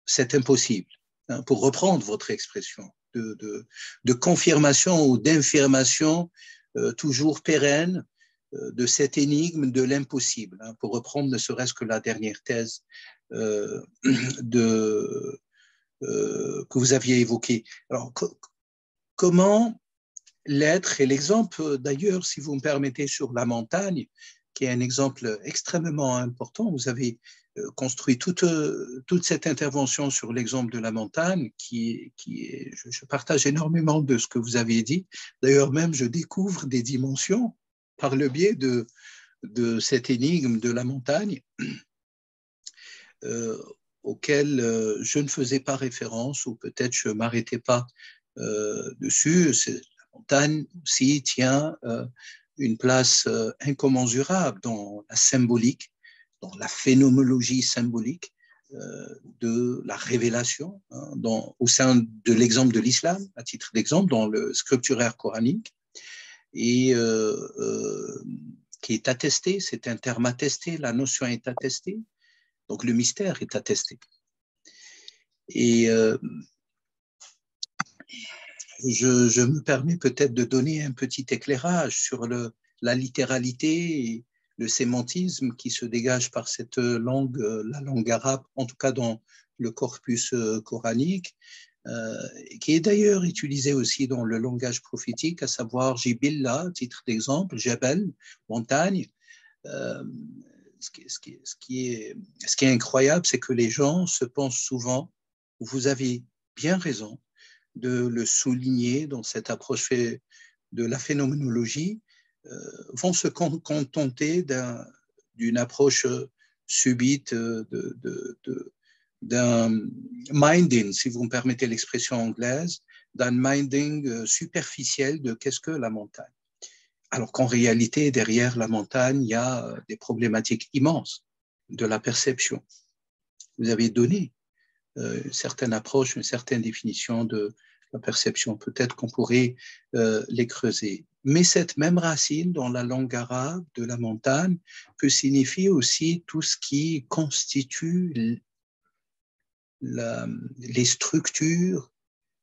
cet impossible, hein, pour reprendre votre expression, de confirmation ou d'infirmation toujours pérenne de cette énigme de l'impossible, hein, pour reprendre ne serait-ce que la dernière thèse que vous aviez évoquée. Alors, comment l'être, et l'exemple d'ailleurs, si vous me permettez, sur la montagne, qui est un exemple extrêmement important, vous avez construit toute cette intervention sur l'exemple de la montagne, je partage énormément de ce que vous avez dit. D'ailleurs, même, je découvre des dimensions par le biais de cette énigme de la montagne auquel je ne faisais pas référence, ou peut-être je ne m'arrêtais pas dessus. La montagne aussi tient une place incommensurable dans la symbolique, dans la phénoménologie symbolique de la révélation, hein, au sein de l'exemple de l'islam, à titre d'exemple, dans le scripturaire coranique, et qui est attesté, c'est un terme attesté, la notion est attestée, donc le mystère est attesté. Et je me permets peut-être de donner un petit éclairage sur la littéralité et le sémantisme qui se dégage par cette langue, la langue arabe, en tout cas dans le corpus coranique, qui est d'ailleurs utilisé aussi dans le langage prophétique, à savoir Jibillah, titre d'exemple, Jabal, montagne. Ce qui est incroyable, c'est que les gens se pensent souvent, vous avez bien raison de le souligner dans cette approche de la phénoménologie, vont se contenter d'une approche subite, d'un minding, si vous me permettez l'expression anglaise, d'un minding superficiel de qu'est-ce que la montagne. Alors qu'en réalité, derrière la montagne, il y a des problématiques immenses de la perception. Vous avez donné une certaine approche, une certaine définition de la perception. Peut-être qu'on pourrait les creuser. Mais cette même racine dans la langue arabe de la montagne peut signifier aussi tout ce qui constitue les structures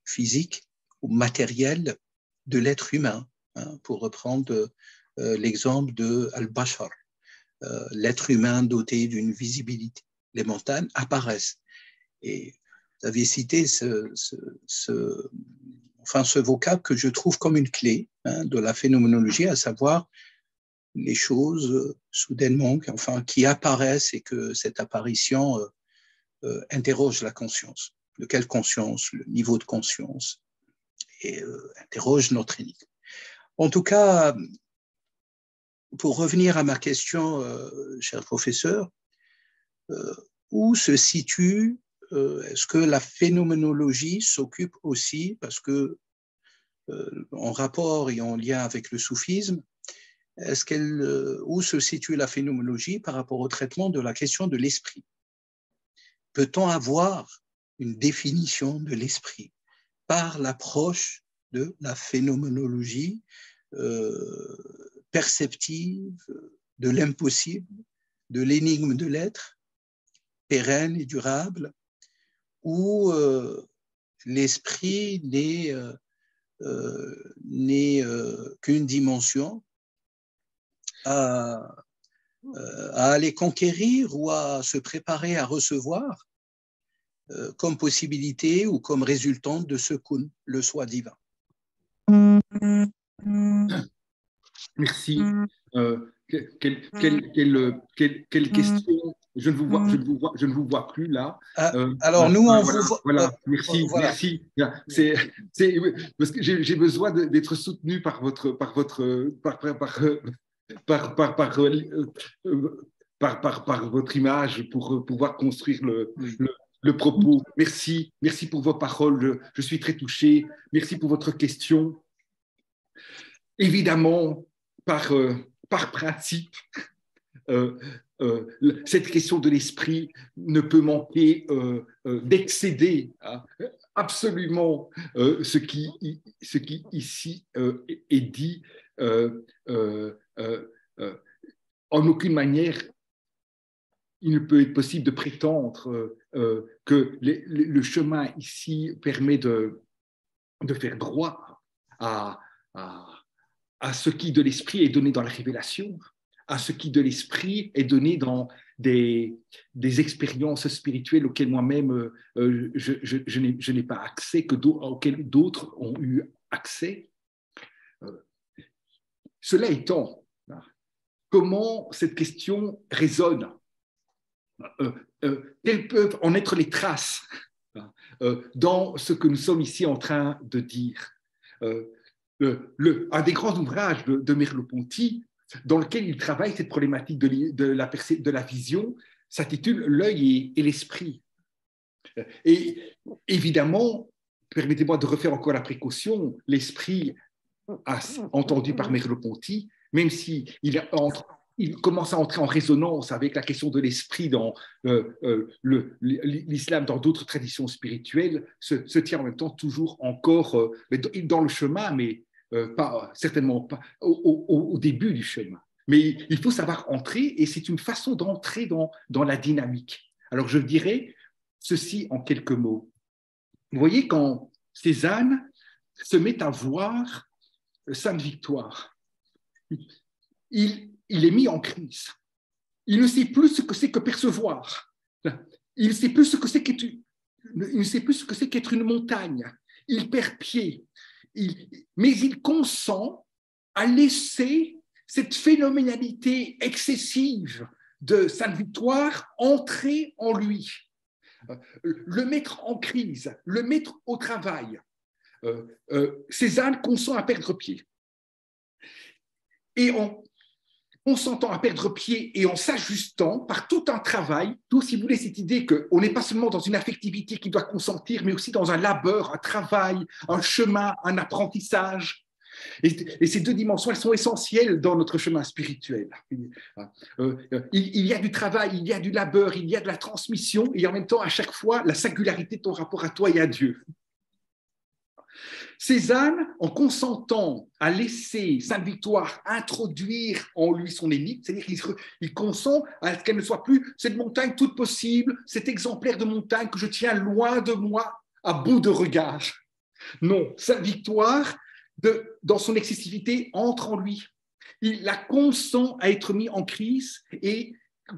physiques ou matérielles de l'être humain, hein, pour reprendre l'exemple de Al-Bashar, l'être humain doté d'une visibilité. Les montagnes apparaissent. Et vous avez cité ce vocable que je trouve comme une clé, hein, de la phénoménologie, à savoir les choses soudainement qui apparaissent et que cette apparition interroge la conscience. De quelle conscience? Le niveau de conscience. Et interroge notre énigme. En tout cas, pour revenir à ma question, cher professeur, où se situe, est-ce que la phénoménologie s'occupe aussi, parce que en rapport et en lien avec le soufisme, où se situe la phénoménologie par rapport au traitement de la question de l'esprit? Peut-on avoir une définition de l'esprit par l'approche de la phénoménologie perceptive de l'impossible, de l'énigme de l'être, pérenne et durable, où l'esprit n'est qu'une dimension à aller conquérir ou à se préparer à recevoir comme possibilité ou comme résultante de ce kun, le soi divin. Merci. Quelle question? Je ne vous vois plus là. Alors nous, on voilà, vous voit. voilà, merci, Voilà. merci. Parce que j'ai besoin d'être soutenu par votre, par votre image pour pouvoir construire Oui. le propos. Merci, merci pour vos paroles. Je suis très touché. Merci pour votre question. Évidemment, par principe, cette question de l'esprit ne peut manquer d'excéder absolument ce qui ici est dit. En aucune manière, il ne peut être possible de prétendre que le chemin ici permet de faire droit à ce qui de l'esprit est donné dans la révélation, à ce qui de l'esprit est donné dans des expériences spirituelles auxquelles moi-même je n'ai pas accès, auxquelles d'autres ont eu accès. Cela étant, comment cette question résonne? Quelles peuvent en être les traces dans ce que nous sommes ici en train de dire? Un des grands ouvrages de Merleau-Ponty, dans lequel il travaille cette problématique de la vision, s'intitule « L'œil et l'esprit ». Et évidemment, permettez-moi de refaire encore la précaution, l'esprit entendu par Merleau-Ponty, même s'il commence à entrer en résonance avec la question de l'esprit dans l'islam, dans d'autres traditions spirituelles, se tient en même temps toujours encore dans le chemin, mais certainement pas au début du chemin. Mais il faut savoir entrer, et c'est une façon d'entrer dans la dynamique. Alors je dirais ceci en quelques mots. Vous voyez, quand Cézanne se met à voir Sainte Victoire, il est mis en crise. Il ne sait plus ce que c'est que percevoir. Il ne sait plus ce que c'est qu'être une montagne. Il perd pied. Mais il consent à laisser cette phénoménalité excessive de Sainte Victoire entrer en lui, le mettre en crise, le mettre au travail. Cézanne consent à perdre pied. Et en consentant à perdre pied et en s'ajustant par tout un travail, tout, si vous voulez, cette idée qu'on n'est pas seulement dans une affectivité qui doit consentir, mais aussi dans un labeur, un travail, un chemin, un apprentissage. Et ces deux dimensions, elles sont essentielles dans notre chemin spirituel. Il y a du travail, il y a du labeur, il y a de la transmission, et en même temps, à chaque fois, la singularité de ton rapport à toi et à Dieu. Cézanne, en consentant à laisser Sainte Victoire introduire en lui son énigme, c'est-à-dire qu'il consent à ce qu'elle ne soit plus cette montagne toute possible, cet exemplaire de montagne que je tiens loin de moi, à bout de regard. Non, Sainte Victoire, dans son excessivité, entre en lui. Il la consent à être mis en crise et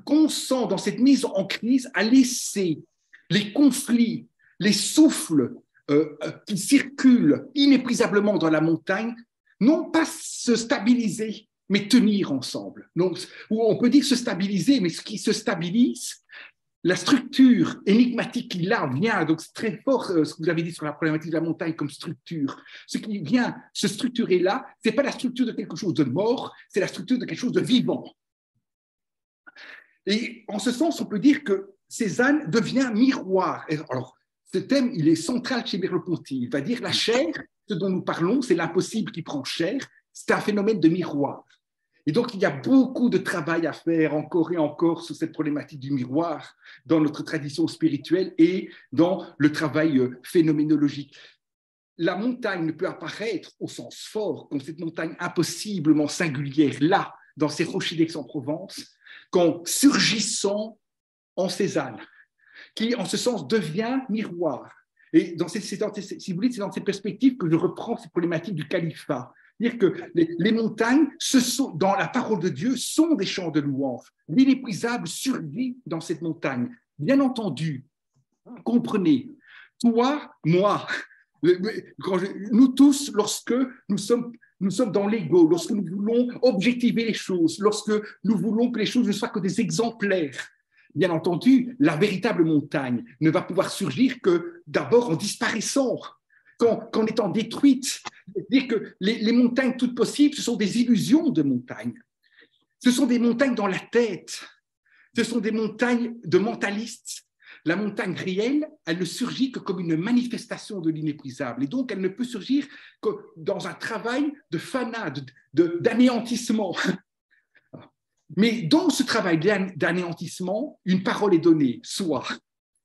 consent dans cette mise en crise à laisser les conflits, les souffles qui circulent inépuisablement dans la montagne, non pas se stabiliser, mais tenir ensemble. Donc, on peut dire se stabiliser, mais ce qui se stabilise, la structure énigmatique qu'il a vient, donc c'est très fort ce que vous avez dit sur la problématique de la montagne comme structure. Ce qui vient se structurer là, ce n'est pas la structure de quelque chose de mort, c'est la structure de quelque chose de vivant. Et en ce sens, on peut dire que Cézanne devient miroir. Alors, ce thème, il est central chez Merleau-Ponty. Il va dire la chair, ce dont nous parlons, c'est l'impossible qui prend chair, c'est un phénomène de miroir. Et donc, il y a beaucoup de travail à faire encore et encore sur cette problématique du miroir dans notre tradition spirituelle et dans le travail phénoménologique. La montagne ne peut apparaître au sens fort comme cette montagne impossiblement singulière, là, dans ces rochers d'Aix-en-Provence, qu'en surgissant en Cézanne, qui, en ce sens, devient miroir. Et si vous voulez, c'est dans cette perspective que je reprends cette problématique du califat. Dire que les montagnes, dans la parole de Dieu, sont des chants de louange. L'inépuisable survit dans cette montagne. Bien entendu, comprenez, toi, moi, nous tous, lorsque nous sommes dans l'ego, lorsque nous voulons objectiver les choses, lorsque nous voulons que les choses ne soient que des exemplaires, bien entendu, la véritable montagne ne va pouvoir surgir que d'abord en disparaissant, qu'en étant détruite. C'est-à-dire que les montagnes toutes possibles, ce sont des illusions de montagnes. Ce sont des montagnes dans la tête. Ce sont des montagnes de mentalistes. La montagne réelle, elle ne surgit que comme une manifestation de l'inépuisable. Et donc, elle ne peut surgir que dans un travail de fanat, d'anéantissement. Mais dans ce travail d'anéantissement, une parole est donnée, soit.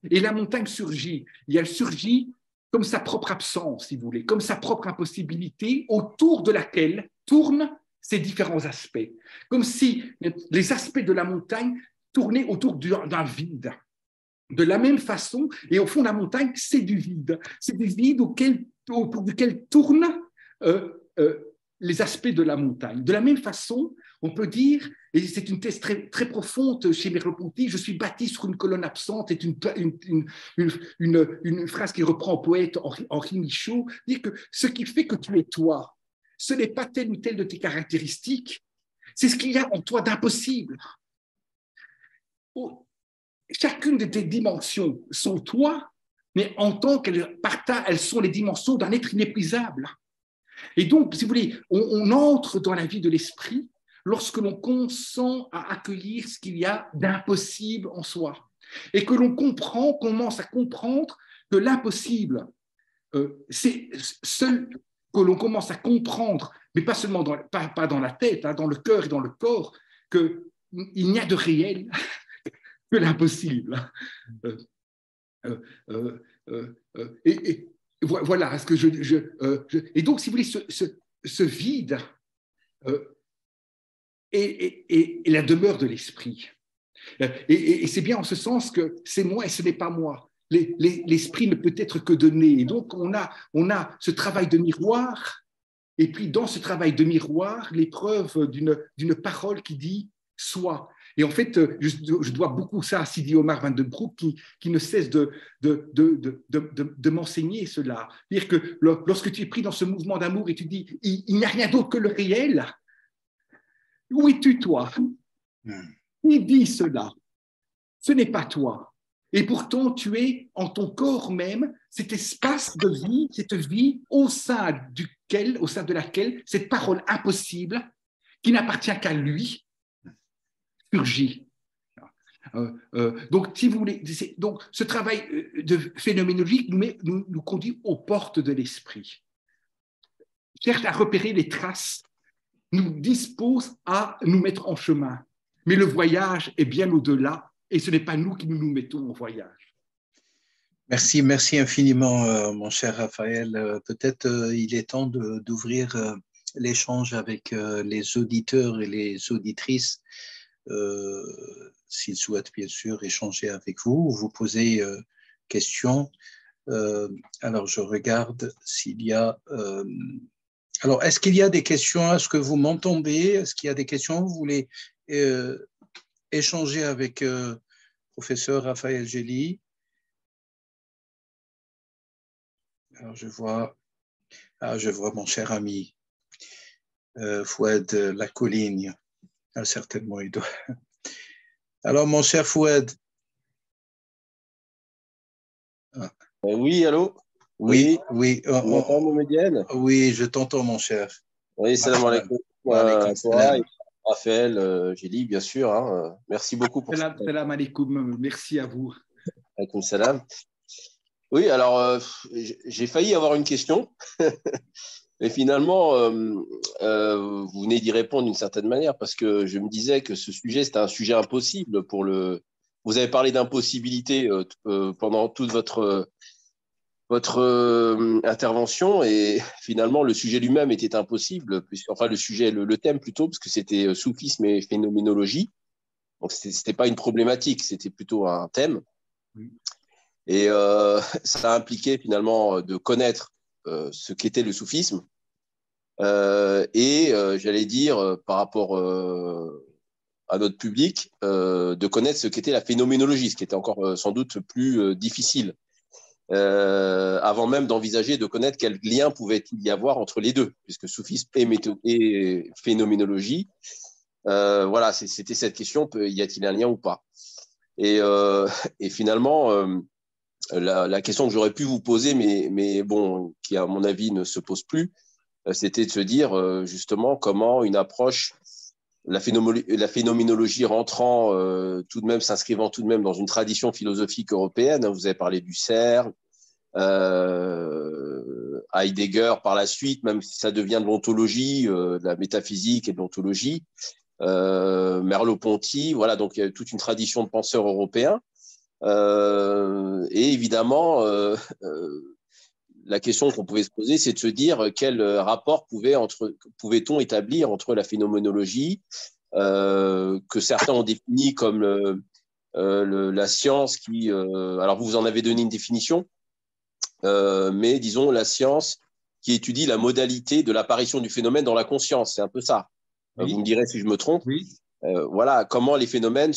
Et la montagne surgit. Et elle surgit comme sa propre absence, si vous voulez, comme sa propre impossibilité, autour de laquelle tournent ces différents aspects. Comme si les aspects de la montagne tournaient autour d'un vide. De la même façon, et au fond, la montagne, c'est du vide. C'est du vide autour duquel tournent les aspects de la montagne. De la même façon, on peut dire, et c'est une thèse très, très profonde chez Merleau-Ponty, je suis bâti sur une colonne absente, est une phrase qui reprend au poète Henri Michaud, dit que ce qui fait que tu es toi, ce n'est pas telle ou telle de tes caractéristiques, c'est ce qu'il y a en toi d'impossible. Chacune de tes dimensions sont toi, mais en tant qu'elles partagent, elles sont les dimensions d'un être inépuisable. Et donc, si vous voulez, on entre dans la vie de l'esprit lorsque l'on consent à accueillir ce qu'il y a d'impossible en soi. Et que l'on commence à comprendre que l'impossible, c'est seul que l'on commence à comprendre, mais pas seulement pas dans la tête, hein, dans le cœur et dans le corps, qu'il n'y a de réel que l'impossible. Et voilà ce que et donc, si vous voulez, ce vide est la demeure de l'esprit. Et c'est bien en ce sens que c'est moi et ce n'est pas moi. L'esprit ne peut être que donné. Et donc, on a ce travail de miroir, et puis dans ce travail de miroir, l'épreuve d'une parole qui dit « sois ». Et en fait, je dois beaucoup ça à Sidi Omar Van den Broek qui ne cesse de m'enseigner cela. C'est-à-dire que lorsque tu es pris dans ce mouvement d'amour et tu dis « il n'y a rien d'autre que le réel », où es-tu toi? Qui dit cela? Ce n'est pas toi. Et pourtant, tu es en ton corps même cet espace de vie, cette vie au sein de laquelle cette parole impossible, qui n'appartient qu'à lui, surgit. Donc, si vous voulez, donc, ce travail phénoménologique nous conduit aux portes de l'esprit. Cherche à repérer les traces, nous dispose à nous mettre en chemin. Mais le voyage est bien au-delà et ce n'est pas nous qui nous mettons en voyage. Merci infiniment, mon cher Raphaël. Peut-être il est temps d'ouvrir l'échange avec les auditeurs et les auditrices. S'ils souhaitent bien sûr échanger avec vous, vous poser questions. Alors, je regarde s'il y a... Alors, est-ce qu'il y a des questions? Est-ce que vous m'entendez? Est-ce qu'il y a des questions? Vous voulez échanger avec professeur Raphaël Gély? Alors, je vois mon cher ami Fouad Lacoligne. Ah, certainement, il doit. Alors, mon cher Fouad. Ah. Oui, allô? Oui. Oui, oui, je t'entends, mon cher. Oui, salam alaikum. Toi, Raphaël Gély, bien sûr. Hein. Merci beaucoup pour ça. Salam alaikum. Merci à vous. Alaikum salam. Oui, alors, j'ai failli avoir une question. Mais finalement, vous venez d'y répondre d'une certaine manière parce que je me disais que ce sujet, c'était un sujet impossible pour le. Vous avez parlé d'impossibilité pendant toute votre intervention et finalement, le sujet lui-même était impossible. Enfin, le thème plutôt, parce que c'était soufisme et phénoménologie. Donc, c'était pas une problématique, c'était plutôt un thème. Et ça a impliqué finalement de connaître ce qu'était le soufisme J'allais dire, par rapport à notre public, de connaître ce qu'était la phénoménologie, ce qui était encore sans doute plus difficile, avant même d'envisager de connaître quel lien pouvait-il y avoir entre les deux, puisque soufisme et phénoménologie, voilà, c'était cette question, y a-t-il un lien ou pas? Et finalement, la question que j'aurais pu vous poser, mais bon, qui à mon avis ne se pose plus, c'était de se dire justement comment une approche, la phénoménologie rentrant tout de même, s'inscrivant tout de même dans une tradition philosophique européenne, hein, vous avez parlé du Husserl, Heidegger par la suite, même si ça devient de l'ontologie, de la métaphysique et de l'ontologie, Merleau-Ponty, voilà, donc il y a toute une tradition de penseurs européens. Et évidemment, la question qu'on pouvait se poser, c'est de se dire quel rapport pouvait-on établir entre la phénoménologie, que certains ont défini comme la science qui… alors, vous en avez donné une définition, mais disons la science qui étudie la modalité de l'apparition du phénomène dans la conscience. C'est un peu ça. Oui. Vous me direz si je me trompe. Oui. Voilà, comment les phénomènes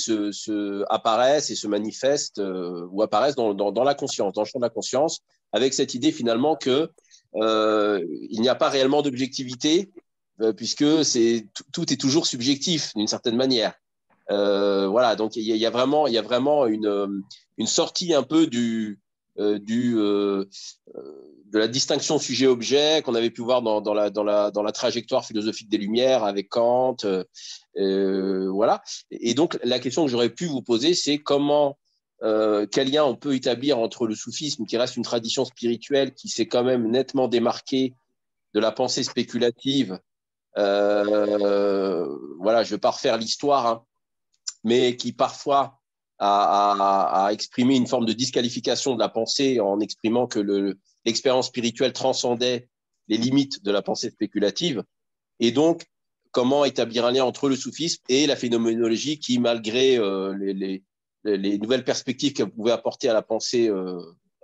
apparaissent et se manifestent ou apparaissent dans la conscience, dans le champ de la conscience, avec cette idée finalement que il n'y a pas réellement d'objectivité, puisque tout est toujours subjectif d'une certaine manière. Voilà, donc il y a vraiment une sortie un peu de la distinction sujet-objet qu'on avait pu voir dans la trajectoire philosophique des Lumières avec Kant. Voilà. Et donc, la question que j'aurais pu vous poser, c'est quel lien on peut établir entre le soufisme, qui reste une tradition spirituelle qui s'est quand même nettement démarquée de la pensée spéculative. Voilà, je ne vais pas refaire l'histoire, hein, mais qui parfois a exprimé une forme de disqualification de la pensée en exprimant que l'expérience spirituelle transcendait les limites de la pensée spéculative. Et donc, comment établir un lien entre le soufisme et la phénoménologie qui, malgré les nouvelles perspectives qu'elle pouvait apporter à la pensée,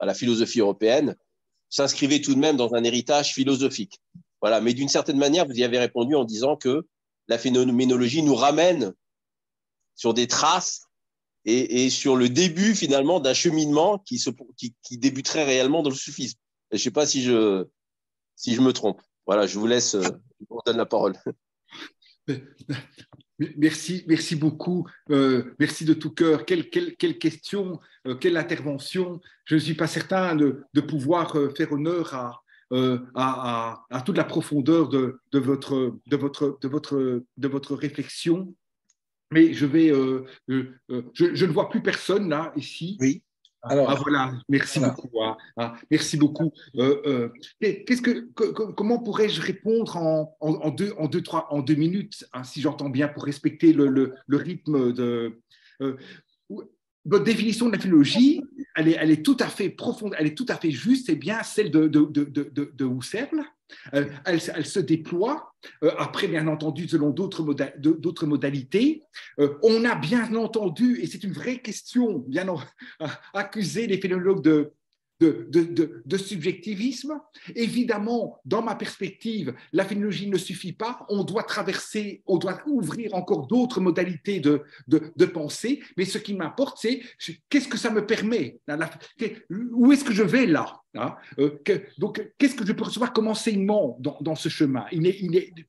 à la philosophie européenne, s'inscrivait tout de même dans un héritage philosophique. Voilà. Mais d'une certaine manière, vous y avez répondu en disant que la phénoménologie nous ramène sur des traces et sur le début finalement d'un cheminement qui débuterait réellement dans le soufisme. Je ne sais pas si je me trompe. Voilà, je vous donne la parole. Merci beaucoup. Merci de tout cœur. Quelle question, quelle intervention. Je ne suis pas certain de pouvoir faire honneur à toute la profondeur de votre réflexion. Mais je ne vois plus personne là, ici. Oui. Alors, voilà, merci beaucoup. Merci beaucoup. Comment pourrais-je répondre en 2 minutes, hein, si j'entends bien, pour respecter le rythme de… votre définition de la philologie, elle est tout à fait profonde, elle est tout à fait juste, c'est bien celle de Husserl. Elle se déploie, après bien entendu selon d'autres modalités. On a bien entendu, et c'est une vraie question, accusé les phénoménologues de subjectivisme. Évidemment, dans ma perspective, la phénoménologie ne suffit pas, on doit ouvrir encore d'autres modalités de pensée, mais ce qui m'importe, c'est qu'est-ce que ça me permet, où est-ce que je vais là, hein, donc qu'est-ce que je peux recevoir comme enseignement dans ce chemin.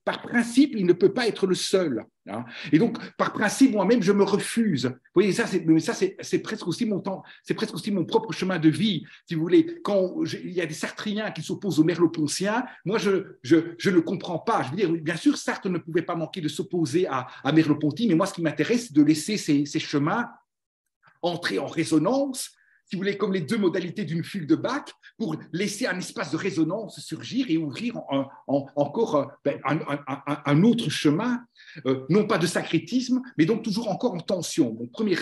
Par principe, il ne peut pas être le seul, hein, et donc par principe, moi-même, je me refuse. Vous voyez, c'est presque aussi mon temps, c'est presque aussi mon propre chemin de vie, si vous voulez. Quand il y a des sartriens qui s'opposent aux merleau-pontiens, moi je ne comprends pas. Je veux dire, bien sûr, Sartre ne pouvait pas manquer de s'opposer à Merleau-Ponty, mais moi ce qui m'intéresse, c'est de laisser ces chemins entrer en résonance, si vous voulez, comme les deux modalités d'une fugue de Bach, pour laisser un espace de résonance surgir et ouvrir encore un autre chemin, non pas de syncrétisme, mais donc toujours encore en tension. Donc, premier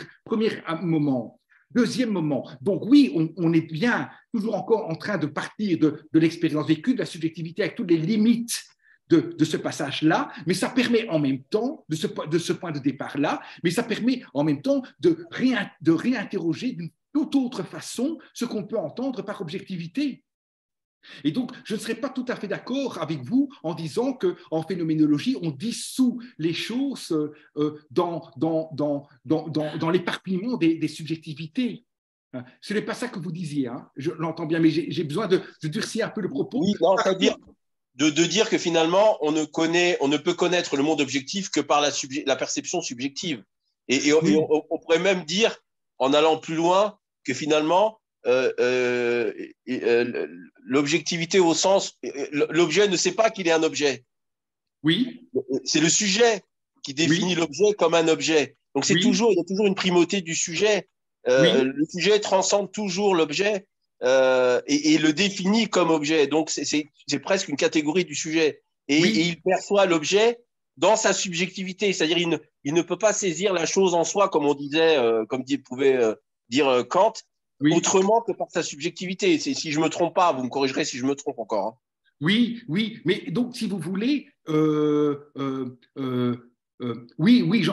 moment. Deuxième moment, donc oui, on est bien toujours encore en train de partir de l'expérience vécue, de la subjectivité avec toutes les limites de ce passage-là, mais ça permet en même temps, de ce point de départ-là, mais ça permet en même temps de réinterroger d'une toute autre façon ce qu'on peut entendre par objectivité. Et donc, je ne serais pas tout à fait d'accord avec vous en disant qu'en phénoménologie, on dissout les choses dans l'éparpillement des subjectivités. Ce n'est pas ça que vous disiez, hein. Je l'entends bien, mais j'ai besoin de durcir un peu le propos. Oui, non, c'est-à-dire de dire que finalement, on ne peut connaître le monde objectif que par la perception subjective. Et Oui. on pourrait même dire, en allant plus loin, que finalement, l'objectivité au sens, l'objet ne sait pas qu'il est un objet. Oui. C'est le sujet qui définit Oui. l'objet comme un objet. Donc il y a toujours une primauté du sujet. Oui. Le sujet transcende toujours l'objet et le définit comme objet. Donc c'est presque une catégorie du sujet. Et il perçoit l'objet dans sa subjectivité. C'est-à-dire il ne peut pas saisir la chose en soi, comme on disait, pouvait dire Kant, autrement que par sa subjectivité. Si je ne me trompe pas, vous me corrigerez si je me trompe encore. Hein. Oui, oui, mais donc si vous voulez, oui,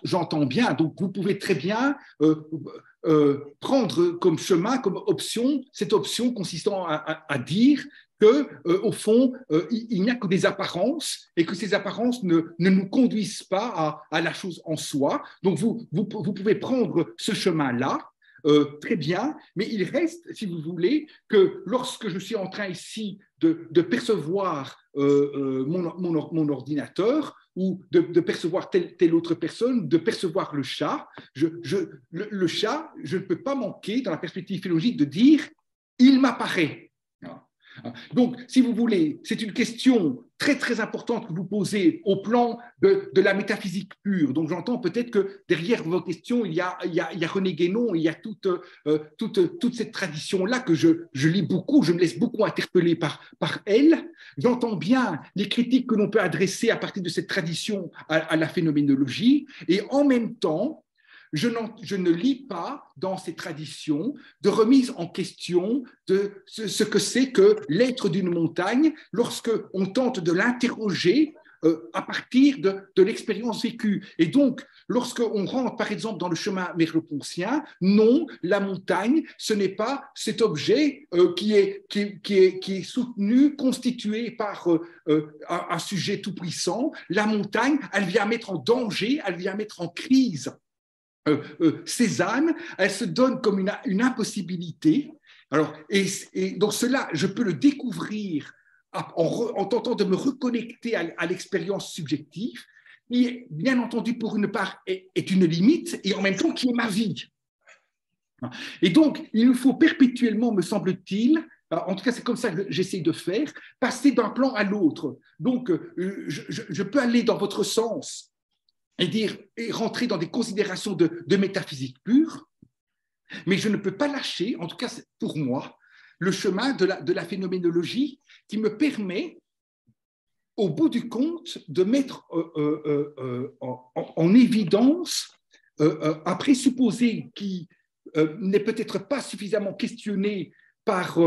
j'entends bien. Donc vous pouvez très bien prendre comme chemin, comme option, cette option consistant à dire que, au fond, il n'y a que des apparences et que ces apparences ne nous conduisent pas à la chose en soi. Donc vous pouvez prendre ce chemin-là. Très bien, mais il reste, si vous voulez, que lorsque je suis en train ici de percevoir mon ordinateur ou de percevoir telle autre personne, de percevoir le chat, le chat, je ne peux pas manquer, dans la perspective philologique, de dire « il m'apparaît ». Donc, si vous voulez, c'est une question très, très importante que vous posez au plan de la métaphysique pure. Donc, j'entends peut-être que derrière vos questions, il y a René Guénon, il y a toute cette tradition-là que je lis beaucoup, je me laisse beaucoup interpeller par elle. J'entends bien les critiques que l'on peut adresser à partir de cette tradition à la phénoménologie, et en même temps, je ne lis pas dans ces traditions de remise en question de ce que c'est que l'être d'une montagne lorsqu'on tente de l'interroger à partir de l'expérience vécue. Et donc, lorsqu'on rentre, par exemple, dans le chemin merleau-poncien, non, la montagne, ce n'est pas cet objet qui est soutenu, constitué par un sujet tout-puissant. La montagne, elle vient mettre en danger, elle vient mettre en crise Cézanne, elle se donne comme une impossibilité. Alors, et donc cela, je peux le découvrir en tentant de me reconnecter à l'expérience subjective, qui, bien entendu, pour une part, est une limite, et en même temps qui est ma vie. Et donc, il nous faut perpétuellement, me semble-t-il, en tout cas, c'est comme ça que j'essaie de faire, passer d'un plan à l'autre. Donc, je peux aller dans votre sens et rentrer dans des considérations de métaphysique pure, mais je ne peux pas lâcher, en tout cas pour moi, le chemin de la phénoménologie qui me permet, au bout du compte, de mettre en évidence un présupposé qui n'est peut-être pas suffisamment questionné par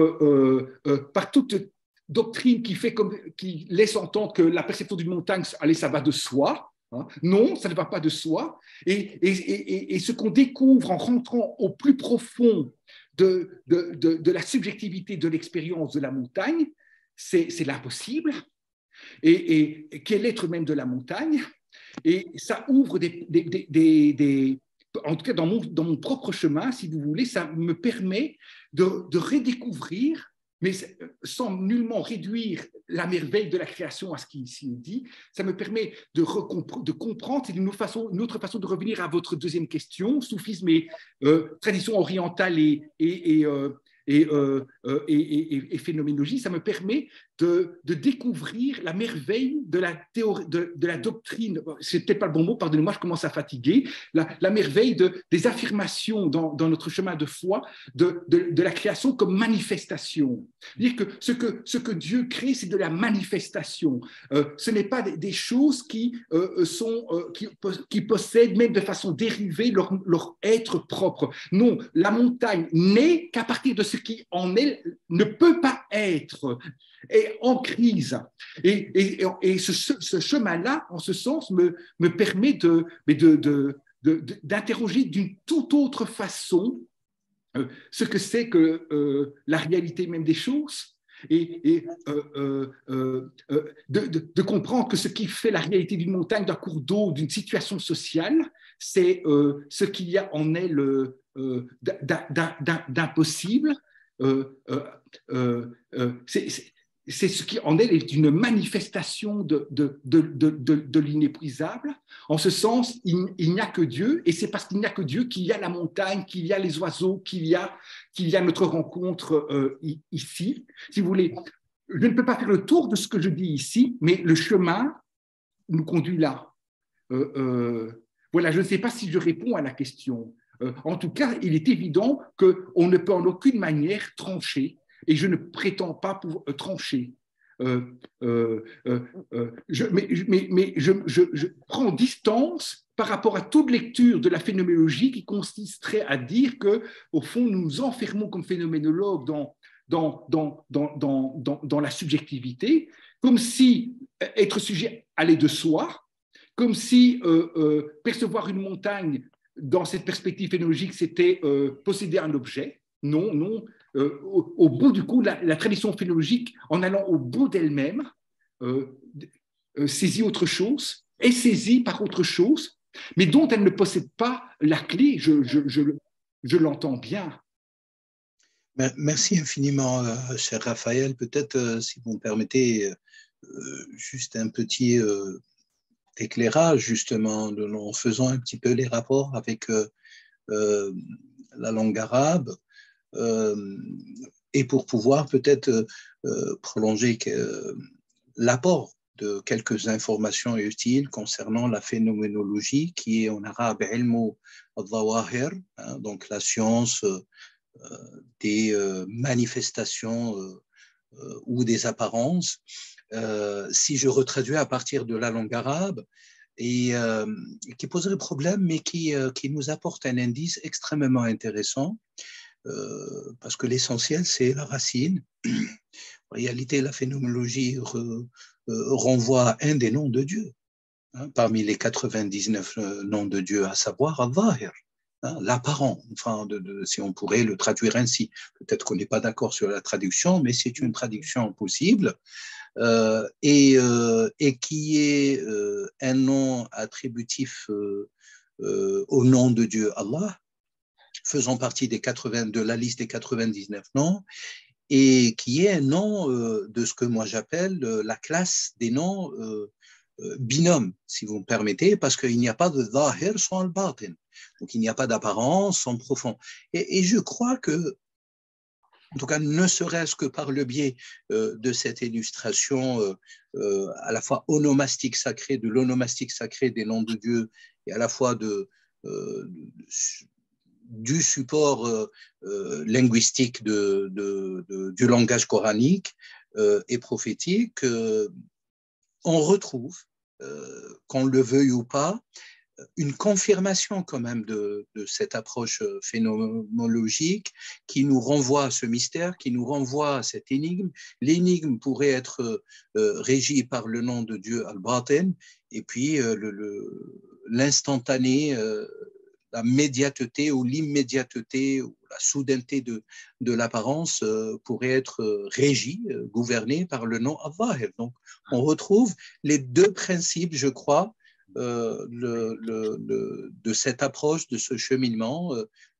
toute doctrine qui laisse entendre que la perception d'une montagne, allez, ça va de soi. Non, ça ne va pas de soi. Et ce qu'on découvre en rentrant au plus profond de la subjectivité de l'expérience de la montagne, c'est l'impossible. Et qu'est l'être même de la montagne. Et ça ouvre en tout cas dans mon propre chemin, si vous voulez, ça me permet de redécouvrir, mais sans nullement réduire la merveille de la création à ce qui ici est dit, ça me permet de comprendre, c'est une autre façon de revenir à votre deuxième question, soufisme et tradition orientale et phénoménologie, ça me permet de découvrir la merveille de la théorie, de la doctrine, c'est peut-être pas le bon mot, pardonnez-moi, je commence à fatiguer, la merveille des affirmations dans notre chemin de foi, de la création comme manifestation. Dire que ce que Dieu crée, c'est de la manifestation. Ce n'est pas des choses qui possèdent même de façon dérivée leur être propre. Non, la montagne n'est qu'à partir de ce qui en elle ne peut pas être, est en crise. Et ce chemin-là, en ce sens, me permet d'interroger d'une toute autre façon ce que c'est que la réalité même des choses, et de comprendre que ce qui fait la réalité d'une montagne, d'un cours d'eau, d'une situation sociale, c'est ce qu'il y a en elle d'impossible. C'est ce qui en elle est une manifestation de l'inépuisable. En ce sens, il n'y a que Dieu, et c'est parce qu'il n'y a que Dieu qu'il y a la montagne, qu'il y a les oiseaux, qu'il y a notre rencontre ici. Si vous voulez, je ne peux pas faire le tour de ce que je dis ici, mais le chemin nous conduit là. Voilà, je ne sais pas si je réponds à la question. En tout cas, il est évident qu'on ne peut en aucune manière trancher, et je ne prétends pas pouvoir trancher. Mais je prends distance par rapport à toute lecture de la phénoménologie qui consisterait à dire qu'au fond, nous nous enfermons comme phénoménologues dans la subjectivité, comme si être sujet allait de soi, comme si percevoir une montagne dans cette perspective phénoménologique, c'était posséder un objet. Non, non. Au bout du coup, la tradition phénoménologique, en allant au bout d'elle-même, saisit autre chose, est saisie par autre chose, mais dont elle ne possède pas la clé. Je l'entends bien. Merci infiniment, cher Raphaël. Peut-être, si vous me permettez, juste un petit éclairage, justement, en faisant un petit peu les rapports avec la langue arabe, et pour pouvoir peut-être prolonger l'apport de quelques informations utiles concernant la phénoménologie, qui est en arabe ilmu al-zawahir, donc la science des manifestations ou des apparences. Si je retraduis à partir de la langue arabe, et qui poserait problème, mais qui nous apporte un indice extrêmement intéressant, parce que l'essentiel, c'est la racine. En réalité, la phénoménologie renvoie à un des noms de Dieu, parmi les 99 noms de Dieu, à savoir al-Zahir, l'apparent, enfin, si on pourrait le traduire ainsi. Peut-être qu'on n'est pas d'accord sur la traduction, mais c'est une traduction possible, et qui est un nom attributif au nom de Dieu Allah, faisant partie de la liste des 99 noms, et qui est un nom de ce que moi j'appelle la classe des noms binômes, si vous me permettez, parce qu'il n'y a pas de zahir sans le batin. Donc il n'y a pas d'apparence sans profond. Et je crois que, en tout cas, ne serait-ce que par le biais de cette illustration à la fois onomastique sacrée, de l'onomastique sacré des noms de Dieu, et à la fois du support linguistique du langage coranique et prophétique, on retrouve, qu'on le veuille ou pas, une confirmation quand même de cette approche phénoménologique qui nous renvoie à ce mystère, qui nous renvoie à cette énigme. L'énigme pourrait être régie par le nom de Dieu al-Batin, et puis l'instantané, la médiateté ou l'immédiateté ou la soudaineté de l'apparence pourrait être régie, gouvernée par le nom al-Zahir. Donc, on retrouve les deux principes, je crois, de cette approche, de ce cheminement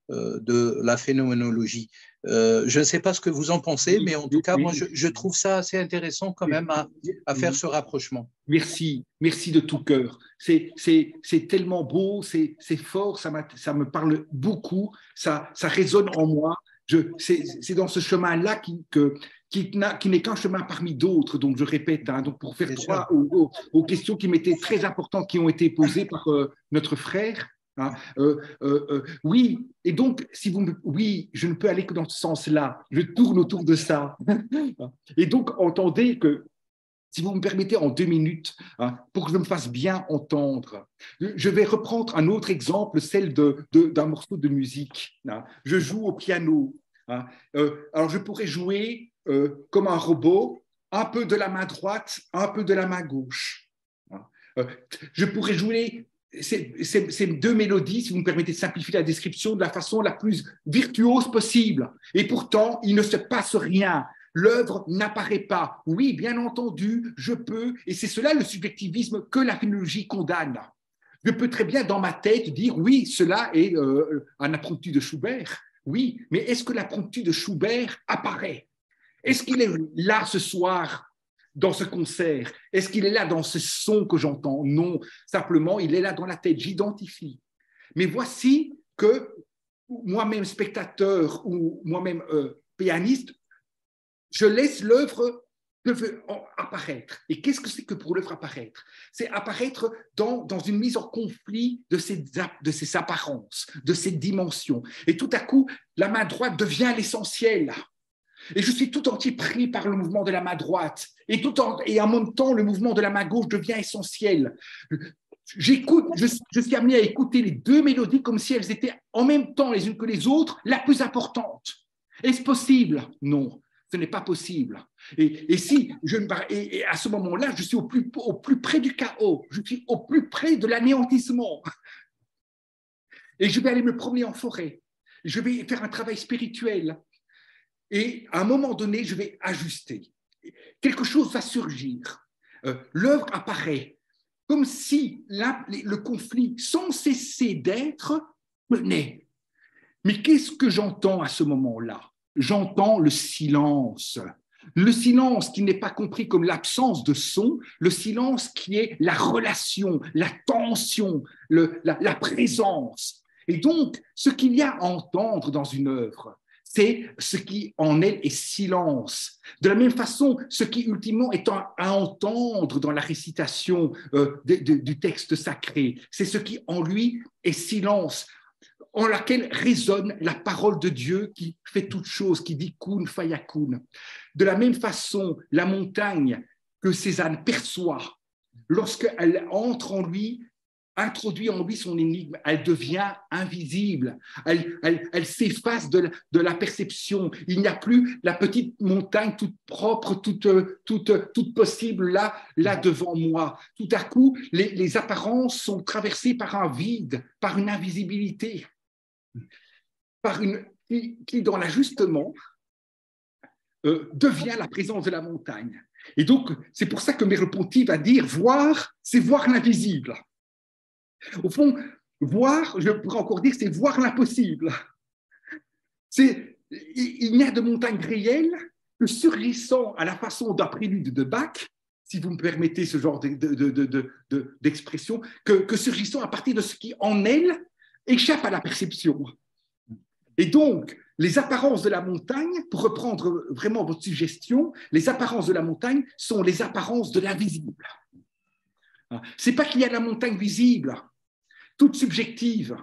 de la phénoménologie. Je ne sais pas ce que vous en pensez, mais en tout cas, moi, je trouve ça assez intéressant quand même à faire ce rapprochement. Merci, merci de tout cœur. C'est tellement beau, c'est fort, ça me parle beaucoup, ça résonne en moi. C'est dans ce chemin-là qui n'est qu'un chemin parmi d'autres, donc je répète, donc pour faire droit aux questions qui m'étaient très importantes, qui ont été posées par notre frère. Oui, et donc, oui, je ne peux aller que dans ce sens-là, je tourne autour de ça. Et donc, entendez que, si vous me permettez, en 2 minutes, pour que je me fasse bien entendre, je vais reprendre un autre exemple, celle d'un morceau de musique. Je joue au piano. Alors, je pourrais jouer comme un robot, un peu de la main droite, un peu de la main gauche. Je pourrais jouer ces deux mélodies, si vous me permettez de simplifier la description, de la façon la plus virtuose possible. Et pourtant, il ne se passe rien. L'œuvre n'apparaît pas. Oui, bien entendu, je peux, et c'est cela le subjectivisme que la philologie condamne. Je peux très bien dans ma tête dire oui, cela est un impromptu de Schubert. Oui, mais est-ce que l'impromptu de Schubert apparaît? Est-ce qu'il est là ce soir dans ce concert? Est-ce qu'il est là dans ce son que j'entends? Non, simplement, il est là dans la tête, j'identifie. Mais voici que moi-même spectateur ou moi-même pianiste, je laisse l'œuvre apparaître. Et qu'est-ce que c'est que pour l'œuvre apparaître? C'est apparaître dans une mise en conflit de ces apparences, de ces dimensions. Et tout à coup, la main droite devient l'essentiel. Et je suis tout entier pris par le mouvement de la main droite. Et en même temps, le mouvement de la main gauche devient essentiel. Je suis amené à écouter les deux mélodies comme si elles étaient en même temps les unes que les autres, la plus importante. Est-ce possible? Non, ce n'est pas possible. Et à ce moment-là, je suis au plus près du chaos, je suis au plus près de l'anéantissement. Et je vais aller me promener en forêt. Je vais faire un travail spirituel. Et à un moment donné, je vais ajuster. Quelque chose va surgir. L'œuvre apparaît comme si le conflit, sans cesser d'être, naît. Mais qu'est-ce que j'entends à ce moment-là? J'entends le silence. Le silence qui n'est pas compris comme l'absence de son, le silence qui est la relation, la tension, la présence. Et donc, ce qu'il y a à entendre dans une œuvre, c'est ce qui en elle est silence. De la même façon, ce qui ultimement est à entendre dans la récitation du texte sacré, c'est ce qui en lui est silence, en laquelle résonne la parole de Dieu qui fait toute chose, qui dit kun fayakun. De la même façon, la montagne que Cézanne perçoit, lorsqu'elle entre en lui, introduit en lui son énigme, elle devient invisible, elle s'efface de la perception. Il n'y a plus la petite montagne toute propre, toute possible là devant moi. Tout à coup, les apparences sont traversées par un vide, par une invisibilité, qui dans l'ajustement devient la présence de la montagne. Et donc, c'est pour ça que Merleau-Ponty va dire voir, c'est voir l'invisible. Au fond, voir, je pourrais encore dire, c'est voir l'impossible. Il n'y a de montagne réelle que surgissant à la façon d'un prélude de Bach, si vous me permettez ce genre d'expression, que surgissant à partir de ce qui, en elle, échappe à la perception. Et donc, les apparences de la montagne, pour reprendre vraiment votre suggestion, les apparences de la montagne sont les apparences de l'invisible. Ce n'est pas qu'il y a la montagne visible, toute subjective,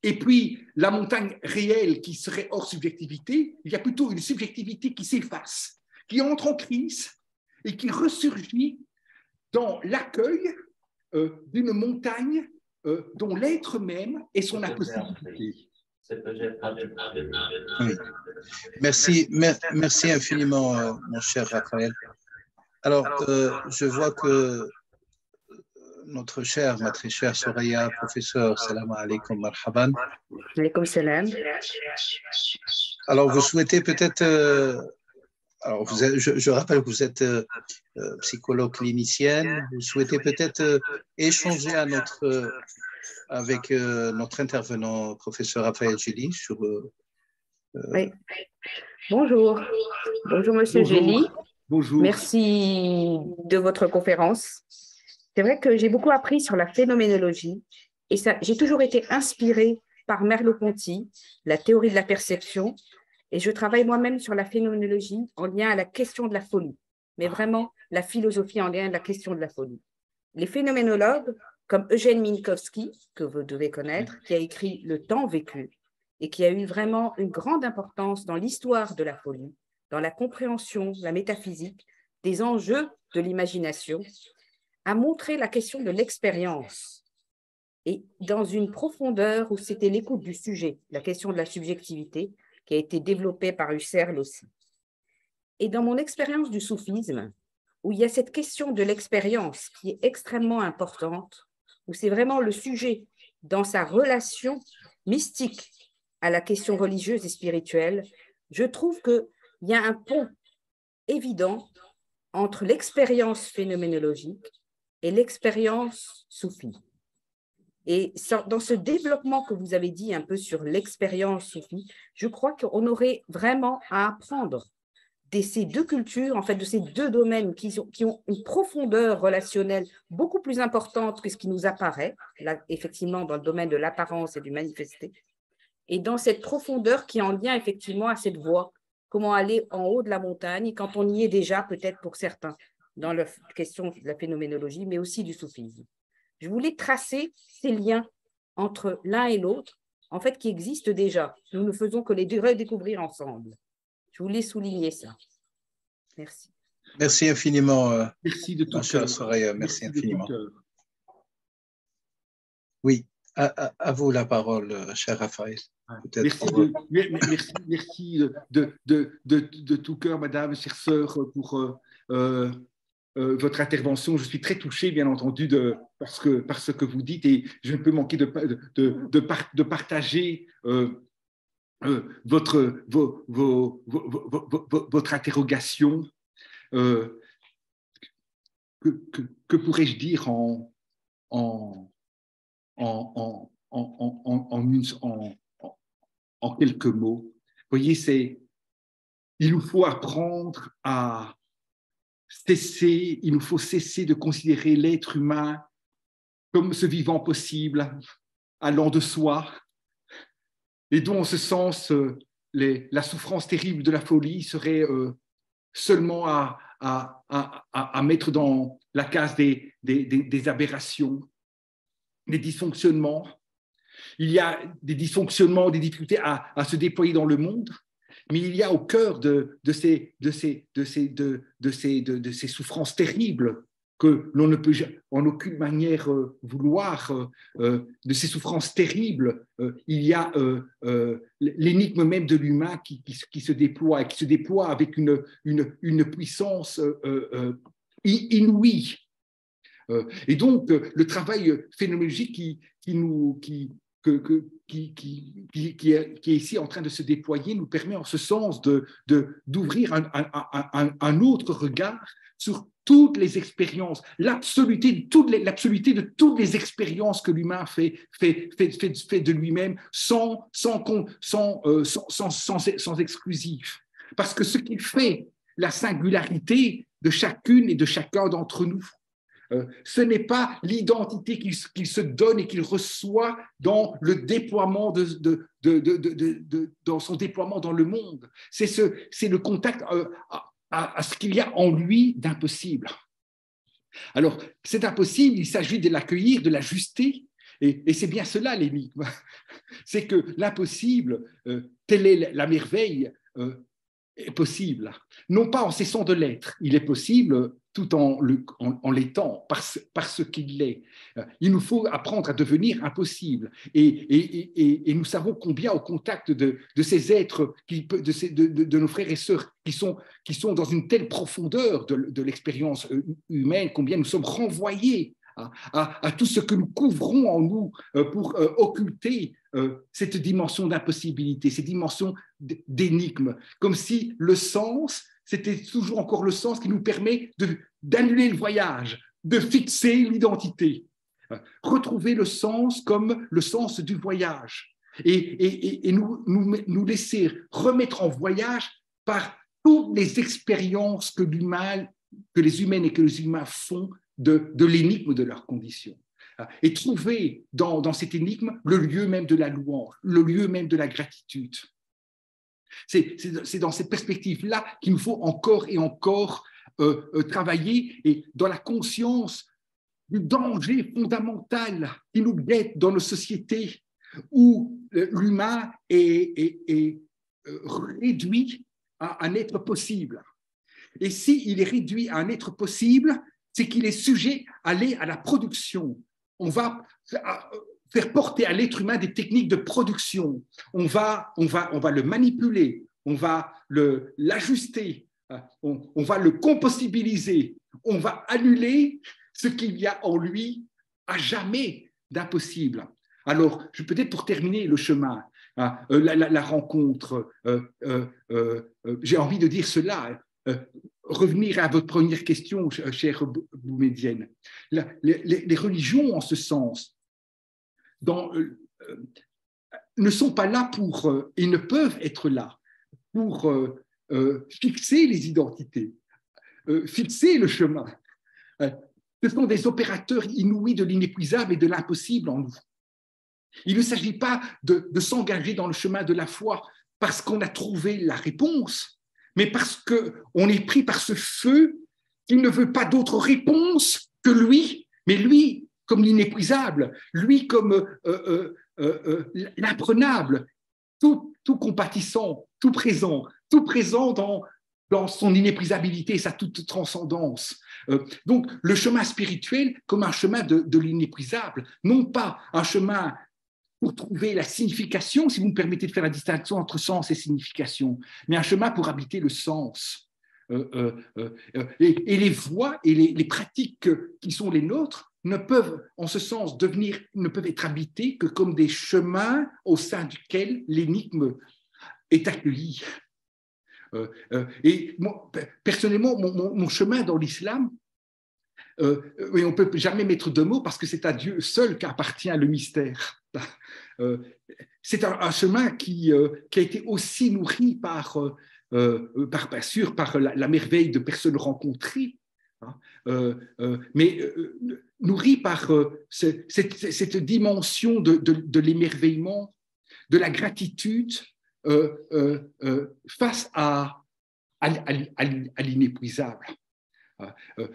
et puis la montagne réelle qui serait hors subjectivité. Il y a plutôt une subjectivité qui s'efface, qui entre en crise et qui ressurgit dans l'accueil d'une montagne dont l'être même est son impossibilité. Oui. Merci infiniment, mon cher Raphaël. Alors, je vois que notre ma très chère Soraya, professeur, salam alaikum, marhaban. Alaikum salam. Alors, vous souhaitez peut-être, je rappelle que vous êtes psychologue clinicienne, vous souhaitez peut-être échanger avec notre intervenant, professeur Raphaël Gély, sur... Oui. Bonjour. Bonjour, monsieur Gély. Bonjour. Merci de votre conférence. C'est vrai que j'ai beaucoup appris sur la phénoménologie et j'ai toujours été inspirée par Merleau-Ponty, la théorie de la perception, et je travaille moi-même sur la phénoménologie en lien à la question de la folie, mais vraiment la philosophie en lien à la question de la folie. Les phénoménologues, comme Eugène Minkowski, que vous devez connaître, qui a écrit Le temps vécu et qui a eu vraiment une grande importance dans l'histoire de la folie, dans la compréhension, la métaphysique, des enjeux de l'imagination, a montré la question de l'expérience et dans une profondeur où c'était l'écoute du sujet, la question de la subjectivité, qui a été développée par Husserl aussi. Et dans mon expérience du soufisme, où il y a cette question de l'expérience qui est extrêmement importante, où c'est vraiment le sujet dans sa relation mystique à la question religieuse et spirituelle, je trouve qu'il y a un pont évident entre l'expérience phénoménologique et l'expérience soufie. Et dans ce développement que vous avez dit un peu sur l'expérience soufie, je crois qu'on aurait vraiment à apprendre de ces deux cultures, en fait, de ces deux domaines qui ont une profondeur relationnelle beaucoup plus importante que ce qui nous apparaît, là, effectivement, dans le domaine de l'apparence et du manifesté, et dans cette profondeur qui est en lien, effectivement, à cette voie, comment aller en haut de la montagne, quand on y est déjà, peut-être pour certains, dans la question de la phénoménologie, mais aussi du soufisme. Je voulais tracer ces liens entre l'un et l'autre, en fait, qui existent déjà. Nous ne faisons que les redécouvrir ensemble. Je voulais souligner ça. Merci. Merci infiniment. Merci de tout cœur. Soraya, merci infiniment. Oui, à vous la parole, cher Raphaël. Merci de tout cœur, madame, chère sœur, pour votre intervention. Je suis très touché, bien entendu, par ce que vous dites, et je ne peux manquer de partager votre interrogation. Que pourrais-je dire en quelques mots? Vous voyez, il nous faut apprendre à cesser, il nous faut cesser de considérer l'être humain comme ce vivant possible, allant de soi, et dont, en ce sens, la souffrance terrible de la folie serait seulement à mettre dans la case des aberrations, des dysfonctionnements. Il y a des dysfonctionnements, des difficultés à se déployer dans le monde, mais il y a au cœur de ces souffrances terribles que l'on ne peut en aucune manière vouloir, de ces souffrances terribles, il y a l'énigme même de l'humain qui se déploie, et qui se déploie avec une puissance inouïe. Et donc, le travail phénoménologique qui est ici en train de se déployer nous permet en ce sens d'ouvrir un autre regard sur toutes les expériences, l'absoluté de toutes les expériences que l'humain fait de lui-même sans exclusif. Parce que ce qui fait la singularité de chacune et de chacun d'entre nous, ce n'est pas l'identité qu'il se donne et qu'il reçoit dans le déploiement dans son déploiement dans le monde. C'est le contact à ce qu'il y a en lui d'impossible. Alors, cet impossible, il s'agit de l'accueillir, de l'ajuster, et c'est bien cela l'énigme. C'est que l'impossible, telle est la merveille, est possible. Non pas en cessant de l'être, il est possible tout en l'étant, parce qu'il l'est. Il nous faut apprendre à devenir impossible. Et nous savons combien, au contact de ces êtres, de nos frères et sœurs qui sont dans une telle profondeur de l'expérience humaine, combien nous sommes renvoyés à tout ce que nous couvrons en nous pour occulter cette dimension d'impossibilité, cette dimension d'énigme, comme si le sens, c'était toujours encore le sens qui nous permet d'annuler le voyage, de fixer l'identité, retrouver le sens comme le sens du voyage, et nous laisser remettre en voyage par toutes les expériences que les humaines et que les humains font de l'énigme de leurs conditions. Et trouver dans cette énigme le lieu même de la louange, le lieu même de la gratitude. C'est dans cette perspective-là qu'il nous faut encore et encore travailler, et dans la conscience du danger fondamental qui nous guette dans nos sociétés où l'humain est réduit à un être possible. Et s'il est réduit à un être possible, c'est qu'il est sujet à aller à la production. On va faire porter à l'être humain des techniques de production. On va le manipuler, on va l'ajuster, on va le compostibiliser, on va annuler ce qu'il y a en lui à jamais d'impossible. Alors, peut-être pour terminer le chemin, hein, la rencontre, j'ai envie de dire cela, revenir à votre première question, chère Boumedienne. Les religions, en ce sens, ne sont pas là pour, et ne peuvent être là pour fixer les identités, fixer le chemin. Ce sont des opérateurs inouïs de l'inépuisable et de l'impossible en nous. Il ne s'agit pas de s'engager dans le chemin de la foi parce qu'on a trouvé la réponse, mais parce qu'on est pris par ce feu qui ne veut pas d'autre réponse que lui, mais lui comme l'inépuisable, lui comme l'imprenable, tout compatissant, tout présent dans son inépuisabilité et sa toute transcendance. Donc, le chemin spirituel comme un chemin de l'inépuisable, non pas un chemin pour trouver la signification, si vous me permettez de faire la distinction entre sens et signification, mais un chemin pour habiter le sens. Et les voies et les pratiques qui sont les nôtres ne peuvent, en ce sens, ne peuvent être habités que comme des chemins au sein duquel l'énigme est accueillie. Et moi, personnellement, mon chemin dans l'islam, mais on ne peut jamais mettre de mots parce que c'est à Dieu seul qu'appartient le mystère. C'est un chemin qui a été aussi nourri par la merveille de personnes rencontrées, hein, mais nourri par cette dimension de l'émerveillement, de la gratitude face à l'inépuisable.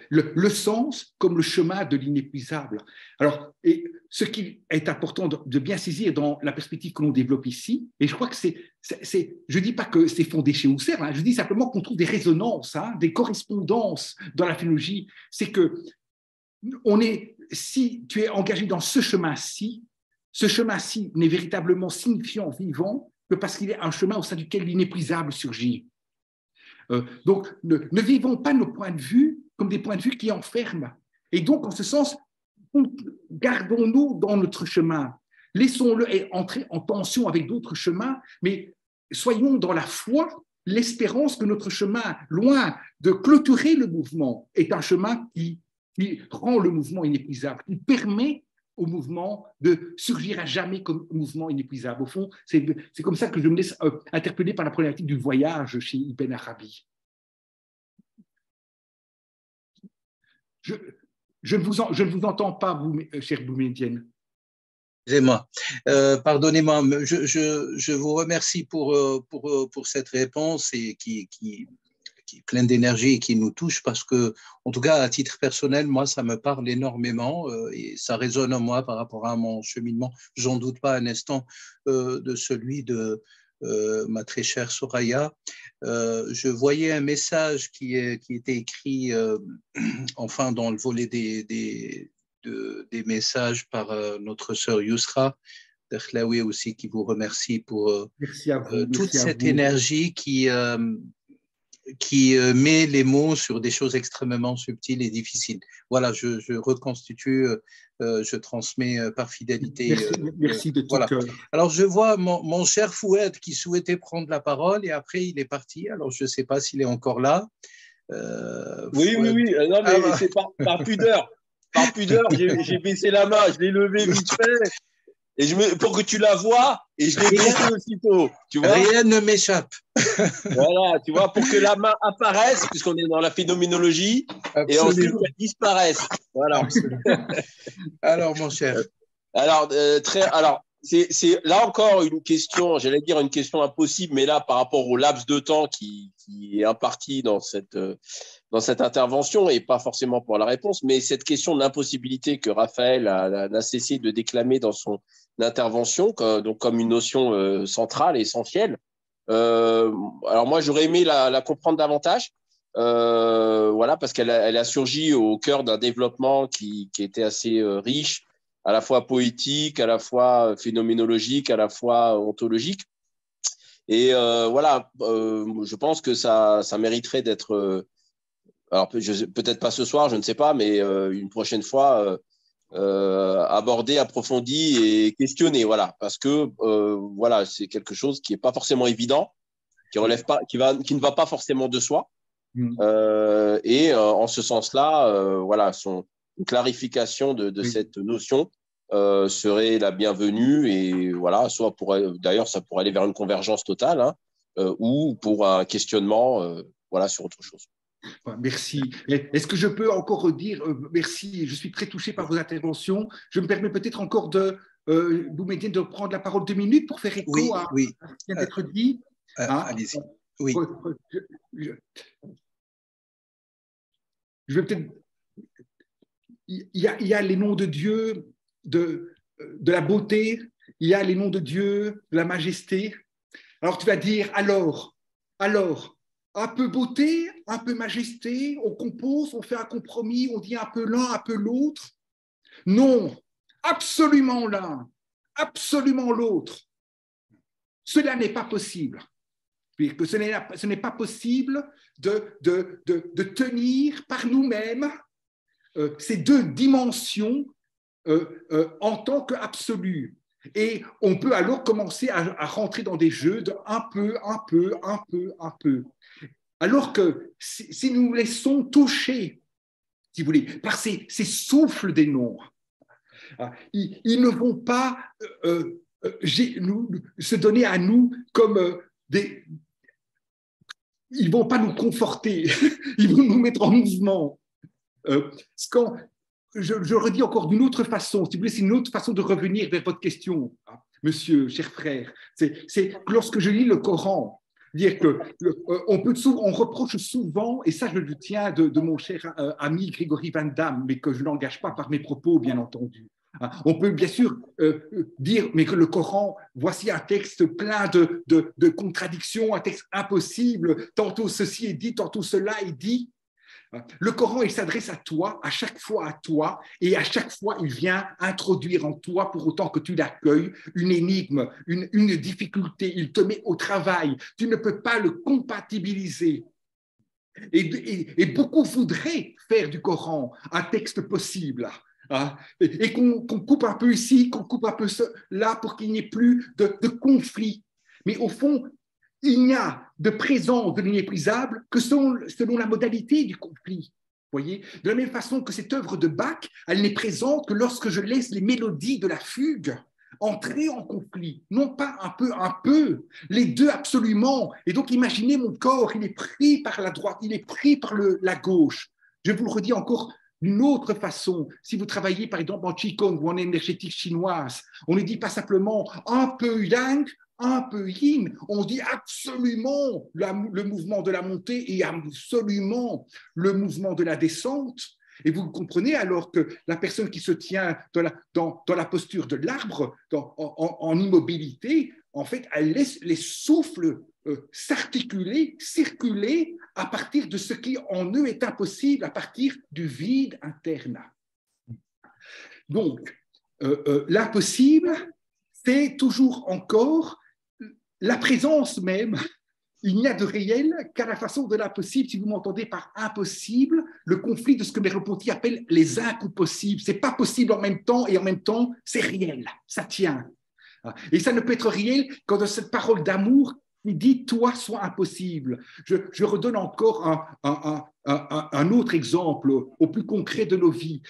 Le sens comme le chemin de l'inépuisable. Alors, et ce qui est important de bien saisir dans la perspective que l'on développe ici, et je crois que je ne dis pas que c'est fondé chez Husserl, hein, je dis simplement qu'on trouve des résonances, hein, des correspondances dans la phénologie, c'est que si tu es engagé dans ce chemin-ci n'est véritablement signifiant, vivant, que parce qu'il est un chemin au sein duquel l'inépuisable surgit. Donc, ne vivons pas nos points de vue comme des points de vue qui enferment. Et donc, en ce sens, gardons-nous dans notre chemin. Laissons-le entrer en tension avec d'autres chemins, mais soyons dans la foi, l'espérance que notre chemin, loin de clôturer le mouvement, est un chemin qui rend le mouvement inépuisable, qui permet au mouvement de surgir à jamais comme mouvement inépuisable. Au fond, c'est comme ça que je me laisse interpeller par la problématique du voyage chez Ibn Arabi. Je ne vous entends pas, vous, chère Boumedienne. Excusez-moi, pardonnez-moi, je vous remercie pour cette réponse et qui est pleine d'énergie et qui nous touche parce que, en tout cas, à titre personnel, moi, ça me parle énormément et ça résonne en moi par rapport à mon cheminement. J'en doute pas un instant de celui de ma très chère Soraya. Je voyais un message qui était écrit, enfin, dans le volet des messages par notre sœur Yousra Derklaoui aussi, qui vous remercie pour toute cette énergie qui met les mots sur des choses extrêmement subtiles et difficiles. Voilà, je reconstitue, je transmets par fidélité. Merci de tout voilà. cœur. Alors, je vois mon cher Foued qui souhaitait prendre la parole et après, il est parti. Alors, je ne sais pas s'il est encore là. Oui. Non, mais c'est par pudeur. Par pudeur, j'ai baissé la main, je l'ai levé vite fait. Et pour que tu la vois, et je l'ai baissé aussitôt. Tu vois, rien ne m'échappe. Voilà, tu vois, pour que la main apparaisse, puisqu'on est dans la phénoménologie, absolument, et ensuite qu'elle disparaisse. Voilà. Alors, mon cher. Alors, c'est là encore une question, j'allais dire une question impossible, mais là, par rapport au laps de temps qui est imparti dans cette intervention, et pas forcément pour la réponse, mais cette question de l'impossibilité que Raphaël n'a cessé de déclamer dans son intervention, donc comme une notion centrale, essentielle. Alors moi, j'aurais aimé la comprendre davantage, voilà, parce qu'elle a surgi au cœur d'un développement qui était assez riche, à la fois poétique, à la fois phénoménologique, à la fois ontologique. Et voilà, je pense que ça mériterait d'être, alors peut-être pas ce soir, je ne sais pas, mais une prochaine fois, abordé, approfondi et questionné, voilà, parce que voilà, c'est quelque chose qui n'est pas forcément évident, qui relève pas, qui ne va pas forcément de soi. Et en ce sens-là, voilà, une clarification de cette notion serait la bienvenue, et voilà, soit d'ailleurs ça pourrait aller vers une convergence totale, hein, ou pour un questionnement, voilà, sur autre chose. Merci. Est-ce que je peux encore dire merci? Je suis très touché par vos interventions. Je me permets peut-être encore Boumedienne, de prendre la parole 2 minutes pour faire écho à ce qui vient d'être dit. Allez-y. Oui. Je vais peut-être. Il y a les noms de Dieu de la beauté, il y a les noms de Dieu de la majesté. Alors tu vas dire, alors, un peu beauté, un peu majesté, on compose, on fait un compromis, on dit un peu l'un, un peu l'autre. Non, absolument l'un, absolument l'autre. Cela n'est pas possible. Que ce n'est pas possible de tenir par nous-mêmes ces 2 dimensions en tant qu'absolu. Et on peut alors commencer à rentrer dans des jeux de un peu. Alors que si nous nous laissons toucher, si vous voulez, par ces souffles des noms, ils ne vont pas se donner à nous comme des... Ils ne vont pas nous conforter, ils vont nous mettre en mouvement. Je redis encore d'une autre façon, si vous voulez, c'est une autre façon de revenir vers votre question, monsieur, cher frère. C'est lorsque je lis le Coran, dire que on reproche souvent, et ça je le tiens de mon cher ami Grégory Van Damme, mais que je n'engage pas par mes propos, bien entendu. On peut bien sûr dire, mais que le Coran, voici un texte plein de contradictions, un texte impossible, tantôt ceci est dit, tantôt cela est dit. Le Coran, il s'adresse à toi, à chaque fois à toi, et à chaque fois, il vient introduire en toi, pour autant que tu l'accueilles, une énigme, une difficulté. Il te met au travail. Tu ne peux pas le compatibiliser. Et beaucoup voudraient faire du Coran un texte possible. Et qu'on coupe un peu ici, qu'on coupe un peu là, pour qu'il n'y ait plus de conflit. Mais au fond, il n'y a de présence de l'inéprisable que selon la modalité du conflit. Voyez, de la même façon que cette œuvre de Bach, elle n'est présente que lorsque je laisse les mélodies de la fugue entrer en conflit, non pas un peu, les 2 absolument. Et donc imaginez mon corps, il est pris par la droite, il est pris par la gauche. Je vous le redis encore d'une autre façon. Si vous travaillez par exemple en Qigong ou en énergétique chinoise, on ne dit pas simplement un peu yang, un peu yin, on dit absolument le mouvement de la montée et absolument le mouvement de la descente. Et vous comprenez alors que la personne qui se tient dans la posture de l'arbre, en immobilité, en fait, elle laisse les souffles s'articuler, circuler à partir de ce qui en eux est impossible, à partir du vide interne. Donc, l'impossible, c'est toujours encore la présence même. Il n'y a de réel qu'à la façon de l'impossible. Si vous m'entendez par impossible, le conflit de ce que Merleau-Ponty appelle les impossibles. Ce n'est pas possible en même temps, et en même temps, c'est réel, ça tient. Et ça ne peut être réel qu'en de cette parole d'amour qui dit « toi, sois impossible ». Je redonne encore un autre exemple au plus concret de nos vies.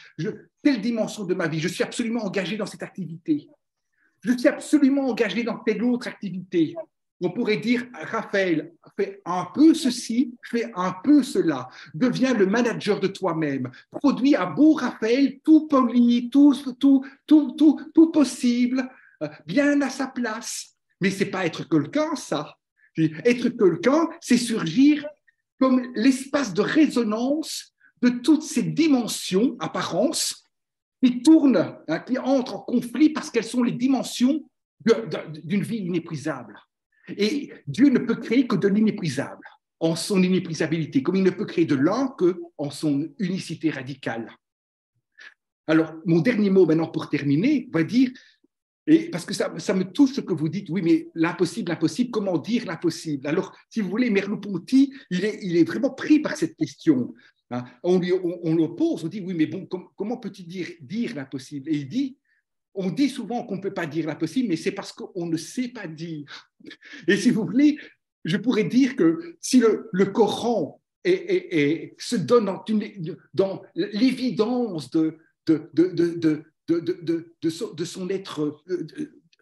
Telle dimension de ma vie, je suis absolument engagé dans cette activité. Je suis absolument engagé dans telle autre activité. On pourrait dire, Raphaël, fais un peu ceci, fais un peu cela. Deviens le manager de toi-même. Produis un beau Raphaël, tout poli, tout possible, bien à sa place. Mais ce n'est pas être quelqu'un, ça. Être quelqu'un, c'est surgir comme l'espace de résonance de toutes ces dimensions, apparences, qui tournent, qui entrent en conflit parce qu'elles sont les dimensions d'une vie inéprisable. Et Dieu ne peut créer que de l'inéprisable, en son inéprisabilité, comme il ne peut créer de l'un qu'en son unicité radicale. Alors, mon dernier mot maintenant pour terminer, va dire, et parce que ça me touche ce que vous dites, oui, mais l'impossible, comment dire l'impossible? Alors, si vous voulez, Merleau-Ponty, il est vraiment pris par cette question. Hein. On l'oppose, on dit, oui, mais bon, comment peut-il dire l'impossible? Et il dit, on dit souvent qu'on ne peut pas dire l'impossible, mais c'est parce qu'on ne sait pas dire. Et si vous voulez, je pourrais dire que si le Coran se donne dans l'évidence de son être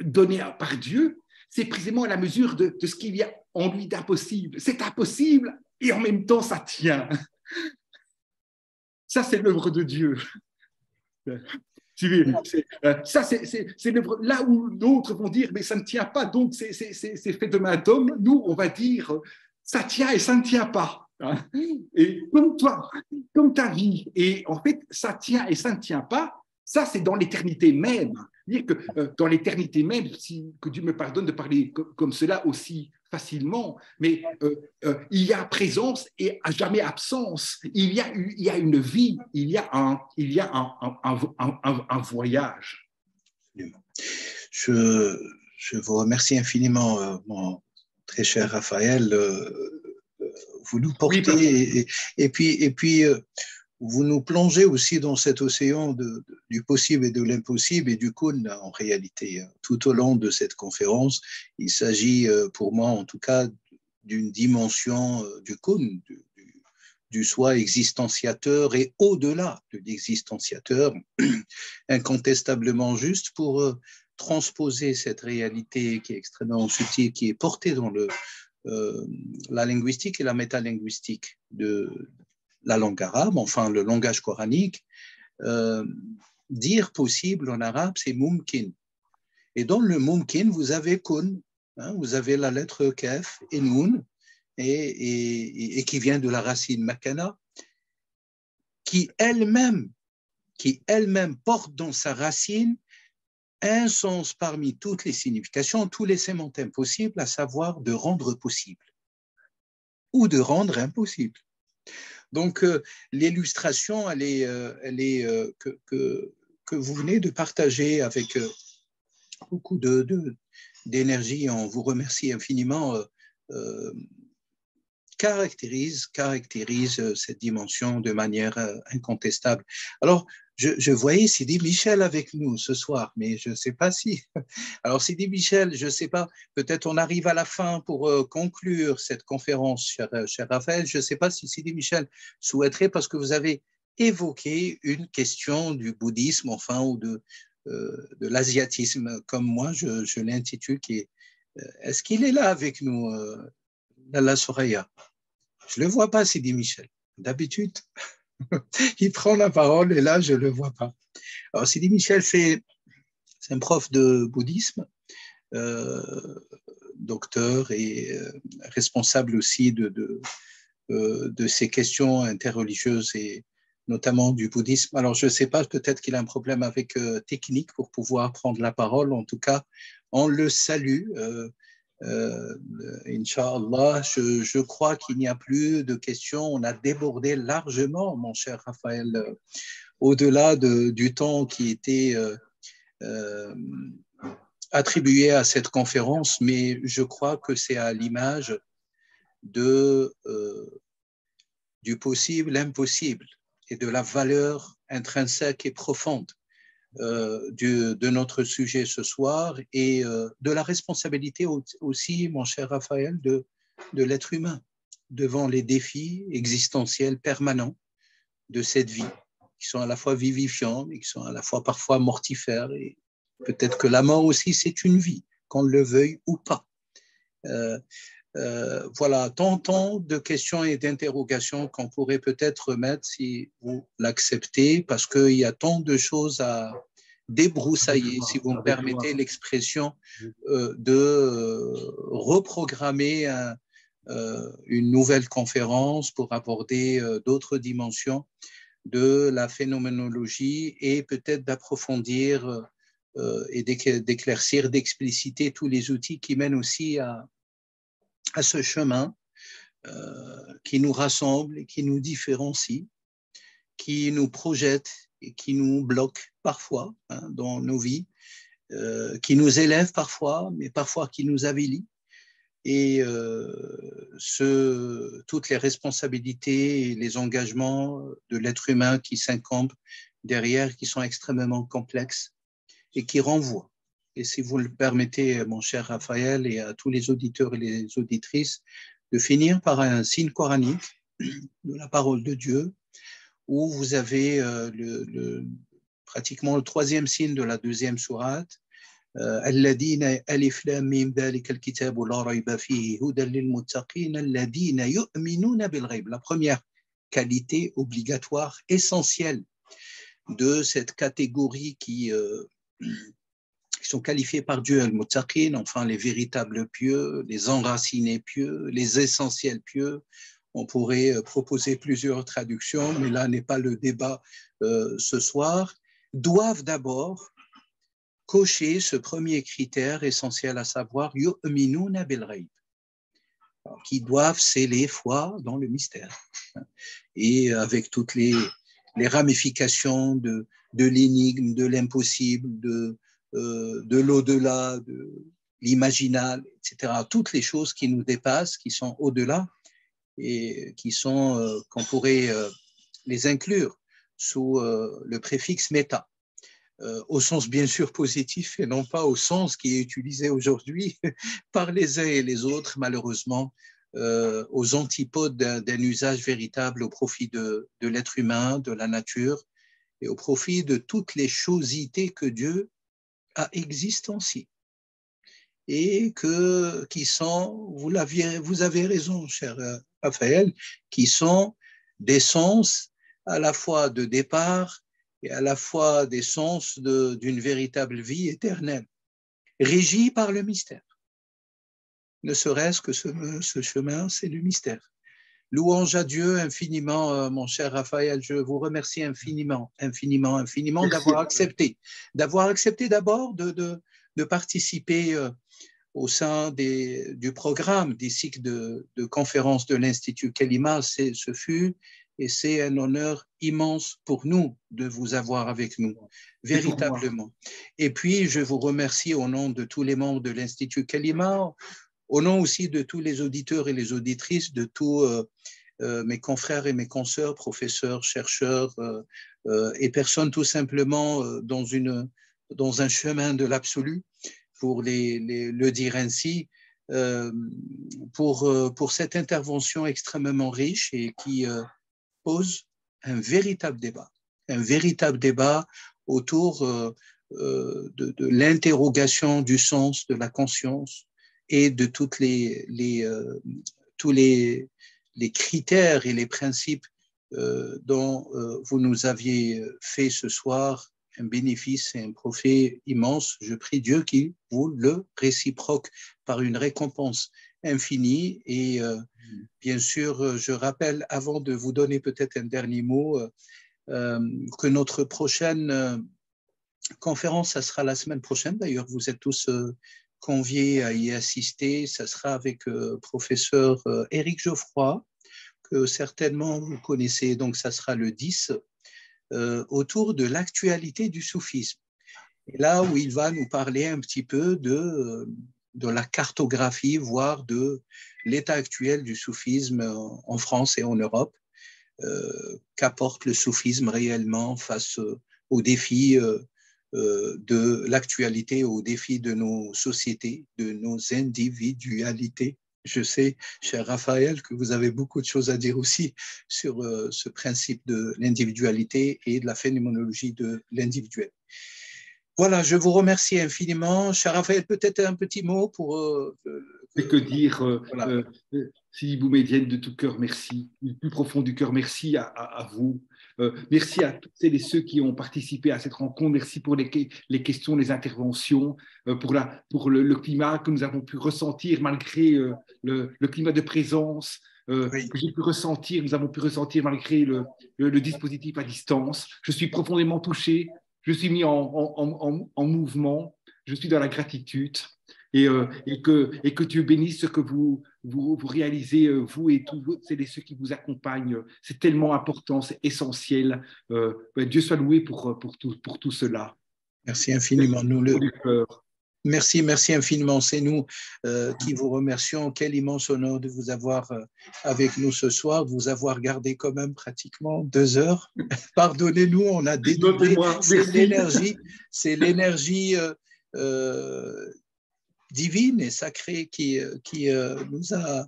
donné par Dieu, c'est précisément à la mesure de ce qu'il y a en lui d'impossible. C'est impossible et en même temps ça tient. Ça, c'est l'œuvre de Dieu. Ça, c'est l'œuvre. Là où d'autres vont dire, mais ça ne tient pas, donc c'est fait de main d'homme, nous, on va dire, ça tient et ça ne tient pas. Et comme toi, comme ta vie, et en fait, ça tient et ça ne tient pas, ça, c'est dans l'éternité même. Dire que dans l'éternité même, que Dieu me pardonne de parler comme cela aussi facilement, mais il y a présence et à jamais absence. Il y a une vie, il y a un voyage. Je vous remercie infiniment, mon très cher Raphaël. Vous nous portez oui, et puis vous nous plongez aussi dans cet océan du possible et de l'impossible et du Koun, en réalité. Tout au long de cette conférence, il s'agit, pour moi en tout cas, d'une dimension du Koun, du soi existenciateur et au-delà de l'existenciateur, incontestablement juste pour transposer cette réalité qui est extrêmement subtile, qui est portée dans la linguistique et la métalinguistique de la langue arabe, enfin le langage coranique. Dire possible en arabe, c'est mumkin. Et dans le mumkin, vous avez kun, hein, vous avez la lettre kaf et noun, et qui vient de la racine makana, qui elle-même porte dans sa racine un sens parmi toutes les significations, tous les sémantèmes possibles, à savoir de rendre possible ou de rendre impossible. Donc, l'illustration, elle est que vous venez de partager avec beaucoup d'énergie, on vous remercie infiniment, caractérise cette dimension de manière incontestable. Alors, je voyais Sidi Michel avec nous ce soir, mais je ne sais pas si... Alors, Sidi Michel, je ne sais pas, peut-être on arrive à la fin pour conclure cette conférence, cher Raphaël. Je ne sais pas si Sidi Michel souhaiterait, parce que vous avez évoqué une question du bouddhisme, enfin, ou de l'asiatisme, comme moi, je l'intitule, qui est... Est-ce qu'il est là avec nous, Lalla Soraya? Je ne le vois pas, Sidi Michel. D'habitude, il prend la parole et là, je ne le vois pas. Alors, Sidi Michel, c'est un prof de bouddhisme, docteur et responsable aussi de ces questions interreligieuses et notamment du bouddhisme. Alors, je ne sais pas, peut-être qu'il a un problème avec technique pour pouvoir prendre la parole. En tout cas, on le salue. Inch'Allah, je crois qu'il n'y a plus de questions. On a débordé largement, mon cher Raphaël, au-delà du temps qui était attribué à cette conférence, mais je crois que c'est à l'image du possible, l'impossible, et de la valeur intrinsèque et profonde de notre sujet ce soir, et de la responsabilité aussi, mon cher Raphaël, de l'être humain devant les défis existentiels permanents de cette vie, qui sont à la fois vivifiants, mais qui sont à la fois parfois mortifères. Et peut-être que la mort aussi, c'est une vie, qu'on le veuille ou pas. Voilà, tant de questions et d'interrogations qu'on pourrait peut-être remettre si vous l'acceptez, parce qu'il y a tant de choses à débroussailler, si vous me permettez l'expression, de reprogrammer une nouvelle conférence pour aborder d'autres dimensions de la phénoménologie et peut-être d'approfondir et d'éclaircir, d'expliciter tous les outils qui mènent aussi à ce chemin qui nous rassemble et qui nous différencie, qui nous projette et qui nous bloque parfois dans nos vies, qui nous élève parfois, mais parfois qui nous avilit. Et toutes les responsabilités et les engagements de l'être humain qui s'incombent derrière, qui sont extrêmement complexes et qui renvoient. Et si vous le permettez, mon cher Raphaël, et à tous les auditeurs et les auditrices, de finir par un signe coranique de la parole de Dieu, où vous avez pratiquement le troisième signe de la deuxième sourate, الذين ألف لام ميم ذلك الكتاب لا ريب فيه هدى للمتقين الذين يؤمنون بالغيب. La première qualité obligatoire, essentielle de cette catégorie qui sont qualifiés par Dieu, al-muttaqin, enfin les véritables pieux, les enracinés pieux, les essentiels pieux. On pourrait proposer plusieurs traductions, mais là n'est pas le débat ce soir, doivent d'abord cocher ce premier critère essentiel, à savoir yu'minuna bil ghaib, qui doivent sceller foi dans le mystère. Et avec toutes les ramifications de l'énigme, de l'impossible, de l'au-delà, de l'imaginal, etc. Toutes les choses qui nous dépassent, qui sont au-delà et qui sont, qu'on pourrait les inclure sous le préfixe méta, au sens bien sûr positif et non pas au sens qui est utilisé aujourd'hui par les uns et les autres, malheureusement, aux antipodes d'un usage véritable au profit de l'être humain, de la nature et au profit de toutes les chosités que Dieu a existenciées et qui sont, vous avez raison, cher Raphaël, qui sont des sens à la fois de départ et à la fois des sens d'une véritable vie éternelle, régie par le mystère. Ne serait-ce que ce chemin, c'est le mystère. Louange à Dieu infiniment, mon cher Raphaël, je vous remercie infiniment, infiniment, infiniment d'avoir accepté d'abord de participer au sein du programme des cycles de conférences de l'Institut Kelima. Ce fut et c'est un honneur immense pour nous de vous avoir avec nous, véritablement. Et puis, je vous remercie au nom de tous les membres de l'Institut Kelima, au nom aussi de tous les auditeurs et les auditrices, de tous mes confrères et mes consoeurs, professeurs, chercheurs et personnes tout simplement dans un chemin de l'absolu, pour le dire ainsi, pour cette intervention extrêmement riche et qui pose un véritable débat autour de l'interrogation du sens, de la conscience et de tous les critères et les principes dont vous nous aviez fait ce soir un bénéfice et un profit immense. Je prie Dieu qu'il vous le réciproque par une récompense infinie. Et bien sûr, je rappelle, avant de vous donner peut-être un dernier mot, que notre prochaine conférence, ça sera la semaine prochaine. D'ailleurs, vous êtes tous conviés à y assister. Ça sera avec professeur Éric Geoffroy, que certainement vous connaissez. Donc, ça sera le 10, autour de l'actualité du soufisme. Et là où il va nous parler un petit peu de la cartographie, voire de l'état actuel du soufisme en France et en Europe. Qu'apporte le soufisme réellement face aux défis de l'actualité, aux défis de nos sociétés, de nos individualités. Je sais, cher Raphaël, que vous avez beaucoup de choses à dire aussi sur ce principe de l'individualité et de la phénoménologie de l'individuel. Voilà, je vous remercie infiniment. Cher Raphaël, peut-être un petit mot pour... que dire, voilà. Si vous m'aidiez de tout cœur, merci. Du plus profond du cœur, merci à vous. Merci à toutes celles et ceux qui ont participé à cette rencontre. Merci pour les questions, les interventions, pour le climat que nous avons pu ressentir malgré le climat de présence oui. Que j'ai pu ressentir. Nous avons pu ressentir malgré le dispositif à distance. Je suis profondément touché. Je suis mis en mouvement. Je suis dans la gratitude. Et que Dieu bénisse ce que vous réalisez, vous et tous ceux qui vous accompagnent. C'est tellement important, c'est essentiel. Dieu soit loué pour tout cela. Merci infiniment. Merci, merci infiniment. C'est nous qui vous remercions. Quel immense honneur de vous avoir avec nous ce soir, de vous avoir gardé quand même pratiquement 2 heures. Pardonnez-nous, on a dédoublé. C'est l'énergie divine et sacrée qui nous a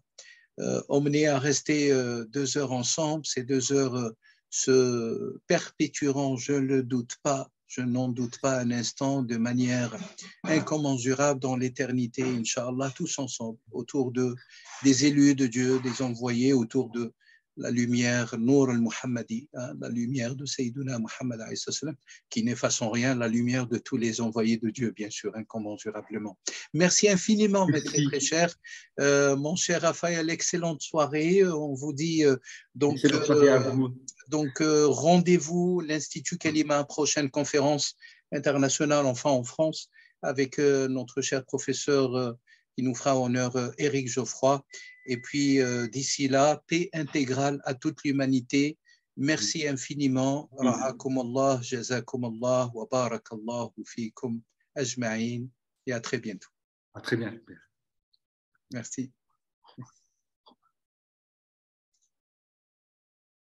emmenés à rester 2 heures ensemble. Ces 2 heures se perpétueront, je ne doute pas. Je n'en doute pas un instant, de manière incommensurable dans l'éternité, Inch'Allah, tous ensemble, autour des élus de Dieu, des envoyés, autour de la lumière, Nour al-Muhammadi, hein, la lumière de Sayyiduna Muhammad, qui n'efface en rien la lumière de tous les envoyés de Dieu, bien sûr, incommensurablement. Merci infiniment, mes très, très chers. Mon cher Raphaël, excellente soirée. On vous dit donc... Excellente soirée à vous. Donc, rendez-vous, l'Institut Kalima, prochaine conférence internationale, enfin en France, avec notre cher professeur qui nous fera honneur, Éric Geoffroy. Et puis, d'ici là, paix intégrale à toute l'humanité. Merci infiniment. Ra'akumallah, jazakumallah, wa barakallahu fikum ajma'in. Et à très bientôt. À très bientôt. Merci.